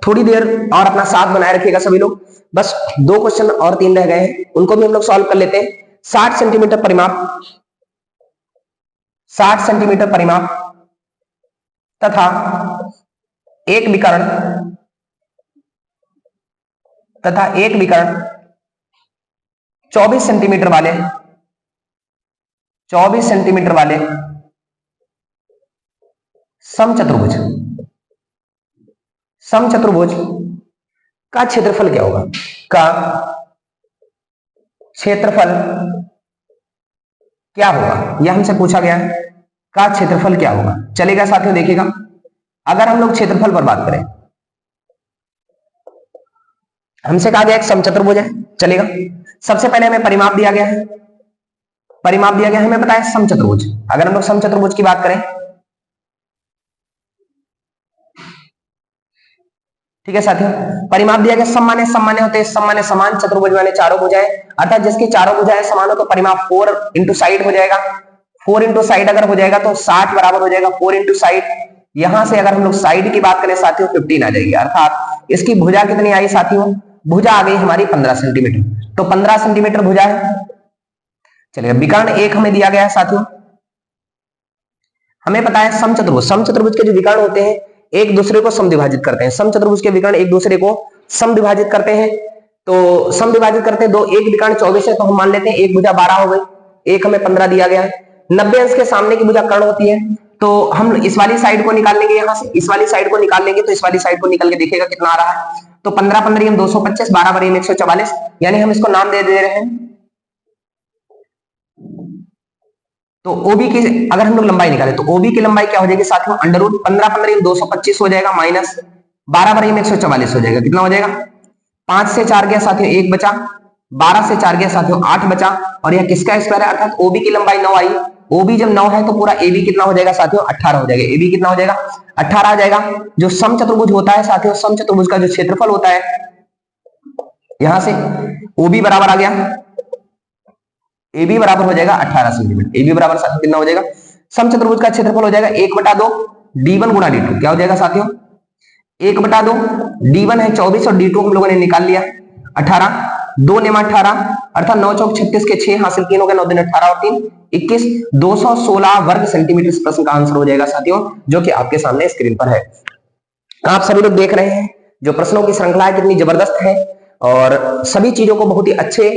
थोड़ी देर और अपना साथ बनाए रखिएगा सभी लोग। बस 2 क्वेश्चन और 3 रह गए हैं, उनको भी हम लोग सॉल्व कर लेते हैं। 60 सेंटीमीटर परिमाप, 60 सेंटीमीटर परिमाप तथा एक विकर्ण 24 सेंटीमीटर वाले, 24 सेंटीमीटर वाले समचतुर्भुज, समचतुर्भुज का क्षेत्रफल क्या होगा? का क्षेत्रफल क्या होगा, यह हमसे पूछा गया है। का क्षेत्रफल क्या होगा? चलेगा साथियों, देखिएगा, अगर हम लोग क्षेत्रफल पर बात करें, हमसे कहा गया एक समचतुर्भुज है, चलेगा। सबसे पहले हमें परिमाप दिया गया है, परिमाप दिया गया है, हमें पता है समचतुर्भुज। अगर हम लोग समचतुर्भुज की बात करें, ठीक है साथियों, परिमाप दिया गया, सामान्य सामान्य होते हैं, सामान्य समान चतुर्भुज माने चारों भुजाएं, अर्थात जिसकी चारों भुजाएं समान हो तो परिमाप 4 इंटू साइड हो जाएगा। 4 इंटू साइड अगर हो जाएगा तो 60 बराबर हो जाएगा 4 इंटू साइड। यहां से अगर हम लोग साइड की बात करें साथियों 15 आ जाएगी, अर्थात इसकी भुजा कितनी आई साथियों? भुजा आ गई हमारी 15 सेंटीमीटर। तो 15 सेंटीमीटर भुजा है, चलिए। विकर्ण 1 हमें दिया गया है साथियों। हमें पता है समचतुर्भुज, समचतुर्भुज के जो विकर्ण होते हैं एक दूसरे को समद्विभाजित करते हैं। समचतुर्भुज के विकर्ण एक दूसरे को समद्विभाजित करते हैं। तो समद्विभाजित करते हैं, दो एक विकर्ण 24 है तो हम मान लेते हैं एक भुजा 12 हो गई, एक हमें 15 दिया गया है। 90 अंश के सामने की भुजा कर्ण होती है, तो हम इस वाली साइड को निकाल लेंगे, यहां से इस वाली साइड को निकाल लेंगे, तो इस वाली साइड को निकल के देखिएगा कितना आ रहा है। तो 15 15 हम 225, 12 12 144, यानी हम इसको नाम दे रहे हैं। तो ओबी की अगर हम लोग लंबाई निकाले तो ओबी की लंबाई क्या हो जाएगी साथियों? अंडर रूट 15 15 225 हो जाएगा, माइनस 12 12 144 हो जाएगा। कितना हो जाएगा? 5 से 4 गया साथियों 1 बचा, 12 से 4 गया साथियों 8 बचा, और यह किसका स्क्वायर है? अर्थात ओबी की लंबाई 9 आई। ओबी जब 9 है तो पूरा एबी कितना हो जाएगा साथियों? 18 हो जाएगा। एबी कितना हो जाएगा? 18 आ जाएगा। जो समचतुर्भुज होता है साथियों, समचतुर्भुज का जो क्षेत्रफल होता है, यहां से ओबी बराबर आ गया, AB बराबर हो जाएगा 18 सेंटीमीटर। AB बराबर साथियों कितना हो जाएगा? समचतुर्भुज का क्षेत्रफल हो जाएगा 1/2 D1 गुणा D2। क्या हो जाएगा साथियों? 1/2 D1 है 24 और D2 हम लोगों ने निकाल लिया 18, 2 नेमा 18, अर्थात 9 चौक 36 के 6 हासिल 3 हो गया, 9 दिन 18 और 3 21, 216 वर्ग सेंटीमीटर इस प्रश्न का आंसर हो जाएगा साथियों, जो कि आपके सामने स्क्रीन पर है। आप सभी लोग देख रहे हैं जो प्रश्नों की श्रृंखला है कितनी जबरदस्त है, और सभी चीजों को बहुत ही अच्छे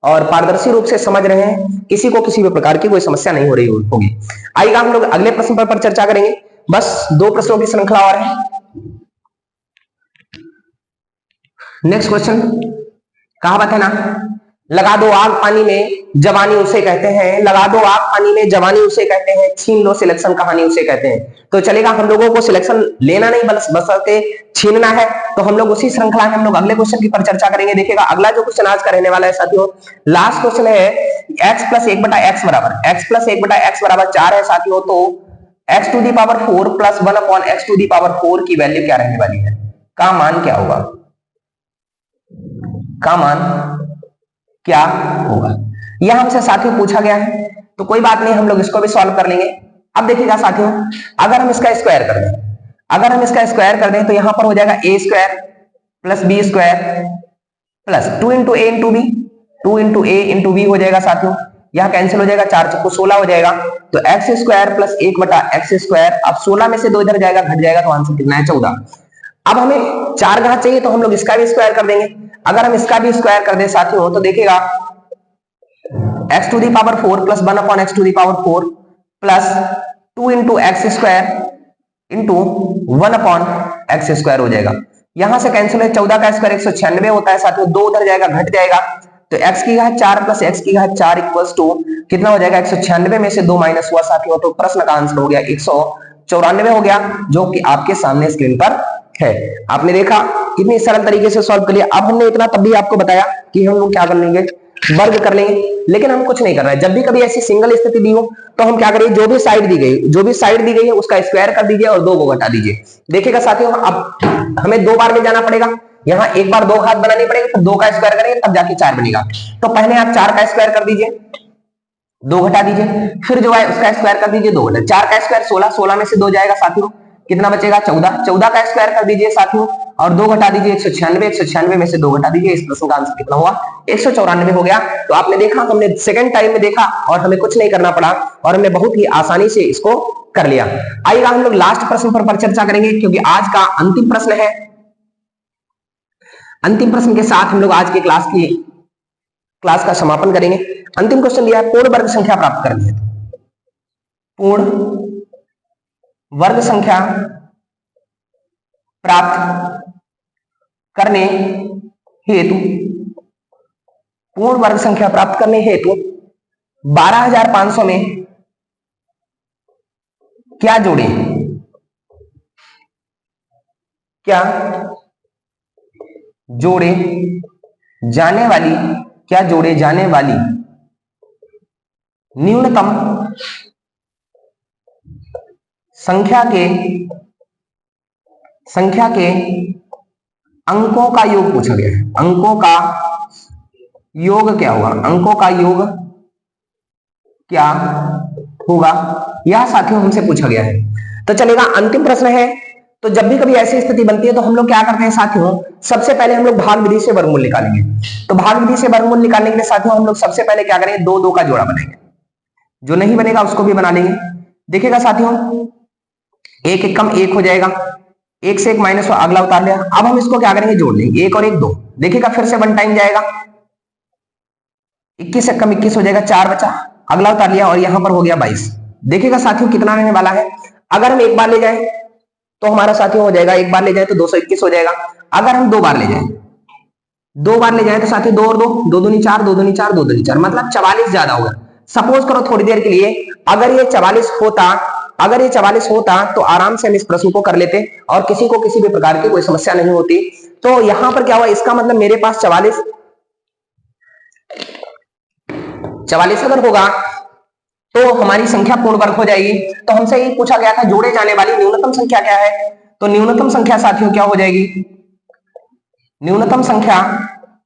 और पारदर्शी रूप से समझ रहे हैं, किसी को किसी भी प्रकार की कोई समस्या नहीं हो रही होगी। आइएगा हम लोग अगले प्रश्न पर चर्चा करेंगे। बस 2 प्रश्नों की श्रृंखला और है। नेक्स्ट क्वेश्चन, कहावत है ना, लगा दो आग पानी में जवानी उसे कहते हैं, लगा दो आग पानी में जवानी उसे कहते हैं, छीन लो सिलेक्शन कहानी उसे कहते हैं। तो चलेगा, हम लोगों को सिलेक्शन लेना नहीं बशर्ते छीनना है, तो हम लोग उसी श्रृंखला में हम लोग अगले क्वेश्चन की पर चर्चा करेंगे। देखिएगा अगला जो क्वेश्चन आज का रहने वाला है साथियों, लास्ट क्वेश्चन है x प्लस 1/x बराबर, x प्लस 1/x बराबर 4 है साथियों, तो x to the power 4 plus 1 upon x to the power 4 की वैल्यू क्या रहने वाली है? का मान क्या होगा? का मान क्या होगा? यह हमसे साथियों पूछा गया है, तो कोई बात नहीं, हम लोग इसको भी सॉल्व कर लेंगे। अब देखिएगा साथियों, अगर हम इसका स्क्वायर कर दें, अगर हम इसका स्क्वायर कर दें तो यहां पर हो जाएगा a square plus b square plus 2 into a into b, 2 into a into b हो जाएगा साथियों, यहां कैंसिल हो जाएगा, 4 चौको 16 हो जाएगा, तो x square plus 1/x square. अब 16 में से 2 इधर जाएगा, घट जाएगा, तो आंसर कितना है? 14। अब हमें 4 घात चाहिए तो हम लोग इसका भी स्क्वायर कर देंगे। अगर हम इसका भी स्क्वायर कर दें साथियों तो देखिएगा x to the power 4 plus 1 upon x to the power 4 plus 2 into x square into 1 upon x square हो जाएगा। यहां से कैंसिल है, 14 का स्क्वायर 196 होता है साथियों, 2 उधर जाएगा, घट जाएगा, तो x की घात 4 प्लस x की घात 4 इक्वल्स टू कितना हो जाएगा 196 में से 2 माइनस हुआ साथियों, तो प्रश्न का आंसर हो गया 194 हो गया, जो कि आपके सामने स्क्रीन पर है। आपने देखा कितनी सरल तरीके से सॉल्व कर लिया। अब हमने इतना तब भी आपको बताया कि हम लोग क्या कर लेंगे, वर्ग कर लेंगे, लेकिन हम कुछ नहीं कर रहे हैं। जब भी कभी ऐसी सिंगल स्थिति दी हो तो हम क्या करिए, जो भी साइड दी गई है उसका स्क्वायर कर दीजिए और 2 को घटा दीजिए। देखिएगा साथियों, अब हमें 2 बार में जाना पड़ेगा, यहाँ एक बार 2 घात बनानी पड़ेगी, फिर 2 का स्क्वायर करेंगे तब जाके 4 बनेगा। तो पहले आप 4 का स्क्वायर कर दीजिए, 2 घटा दीजिए, फिर जो है उसका स्क्वायर कर दीजिए, 2 घटा, 4 का स्क्वायर 16, 16 में से 2 जाएगा साथियों, कितना बचेगा 14, 14 का स्क्वायर कर दीजिए साथियों और 2 घटा दीजिए 196, 196 में से 2 घटा दीजिए। इस प्रश्न का आंसर कितना हुआ 194 हो गया। तो आपने देखा, हमने सेकंड टाइम में देखा और हमें कुछ नहीं करना पड़ा और हमने बहुत ही आसानी से इसको कर लिया। आइएगा हम लोग लास्ट प्रश्न पर चर्चा करेंगे, क्योंकि आज का अंतिम प्रश्न है। अंतिम प्रश्न के साथ हम लोग आज के क्लास का समापन करेंगे। अंतिम क्वेश्चन दिया है, पूर्ण वर्ग संख्या प्राप्त करनी है। पूर्ण वर्ग संख्या प्राप्त करने हेतु, पूर्ण वर्ग संख्या प्राप्त करने हेतु 12500 में क्या जोड़े, क्या जोड़े जाने वाली न्यूनतम संख्या के अंकों का योग पूछा गया है। अंकों का योग क्या होगा, अंकों का योग क्या होगा, यह साथियों हमसे पूछा गया है। तो चलेगा, अंतिम प्रश्न है। तो जब भी कभी ऐसी स्थिति बनती है तो हम लोग क्या करते हैं साथियों, सबसे पहले हम लोग भाग विधि से वर्गमूल निकालेंगे। तो भाग विधि से वर्गमूल निकालने के लिए साथियों हम लोग सबसे पहले क्या करेंगे, 2 2 का जोड़ा बनाएंगे, जो नहीं बनेगा उसको भी बना लेंगे। देखिएगा साथियों, 1 1 कम 1 हो जाएगा, 1 से 1 माइनस हुआ, अगला उतार लिया। अब हम इसको क्या करेंगे, जोड़ लेंगे, 1 और 1 2। देखिएगा फिर से 1 टाइम जाएगा, 21 से कम 21 हो जाएगा, 4 बचा, अगला उतार लिया और यहां पर हो गया 22। देखिएगा साथियों कितना रहने वाला है। अगर हम एक बार ले जाएं तो हमारा साथियों हो जाएगा, एक बार ले जाए तो 221 हो जाएगा। अगर हम 2 बार ले जाएं, 2 बार ले जाए तो साथियों 2 और 2, 2 दूनी 4, 2 दूनी 4, 2 दूनी 4, मतलब 44 ज्यादा होगा। सपोज करो थोड़ी देर के लिए अगर ये 44 होता तो आराम से हम इस प्रश्न को कर लेते और किसी को किसी भी प्रकार की कोई समस्या नहीं होती। तो यहां पर क्या हुआ, इसका मतलब मेरे पास 44 अगर होगा तो हमारी संख्या पूर्ण वर्ग हो जाएगी। तो हमसे ये पूछा गया था जोड़े जाने वाली न्यूनतम संख्या क्या है, तो न्यूनतम संख्या साथियों क्या हो जाएगी, न्यूनतम संख्या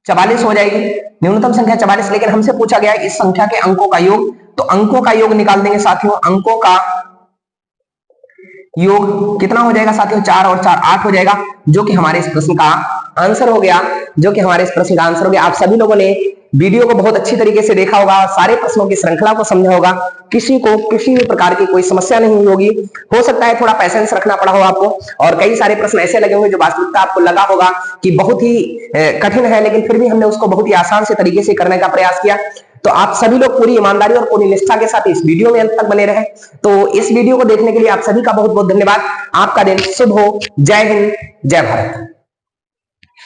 44 हो जाएगी, न्यूनतम संख्या 44। लेकिन हमसे पूछा गया है इस संख्या के अंकों का योग, तो अंकों का योग निकाल देंगे साथियों। अंकों का योग कितना हो जाएगा साथियों, 4 और 4 8 हो जाएगा, जो कि हमारे इस प्रश्न का आंसर हो गया, आप सभी लोगों ने वीडियो को बहुत अच्छी तरीके से देखा होगा, सारे प्रश्नों की श्रृंखला को समझा होगा, किसी को किसी भी प्रकार की कोई समस्या नहीं होगी। हो सकता है थोड़ा पैसेंस रखना पड़ा हो आपको, और कई सारे प्रश्न ऐसे लगे होंगे जो वास्तविकता आपको लगा होगा कि बहुत ही कठिन है, लेकिन फिर भी हमने उसको बहुत ही आसान से तरीके से करने का प्रयास किया। तो आप सभी लोग पूरी ईमानदारी और पूरी निष्ठा के साथ इस वीडियो में अंत तक बने रहे। तो इस वीडियो को देखने के लिए आप सभी का बहुत बहुत धन्यवाद। आपका दिन शुभ हो। जय हिंद, जय भारत।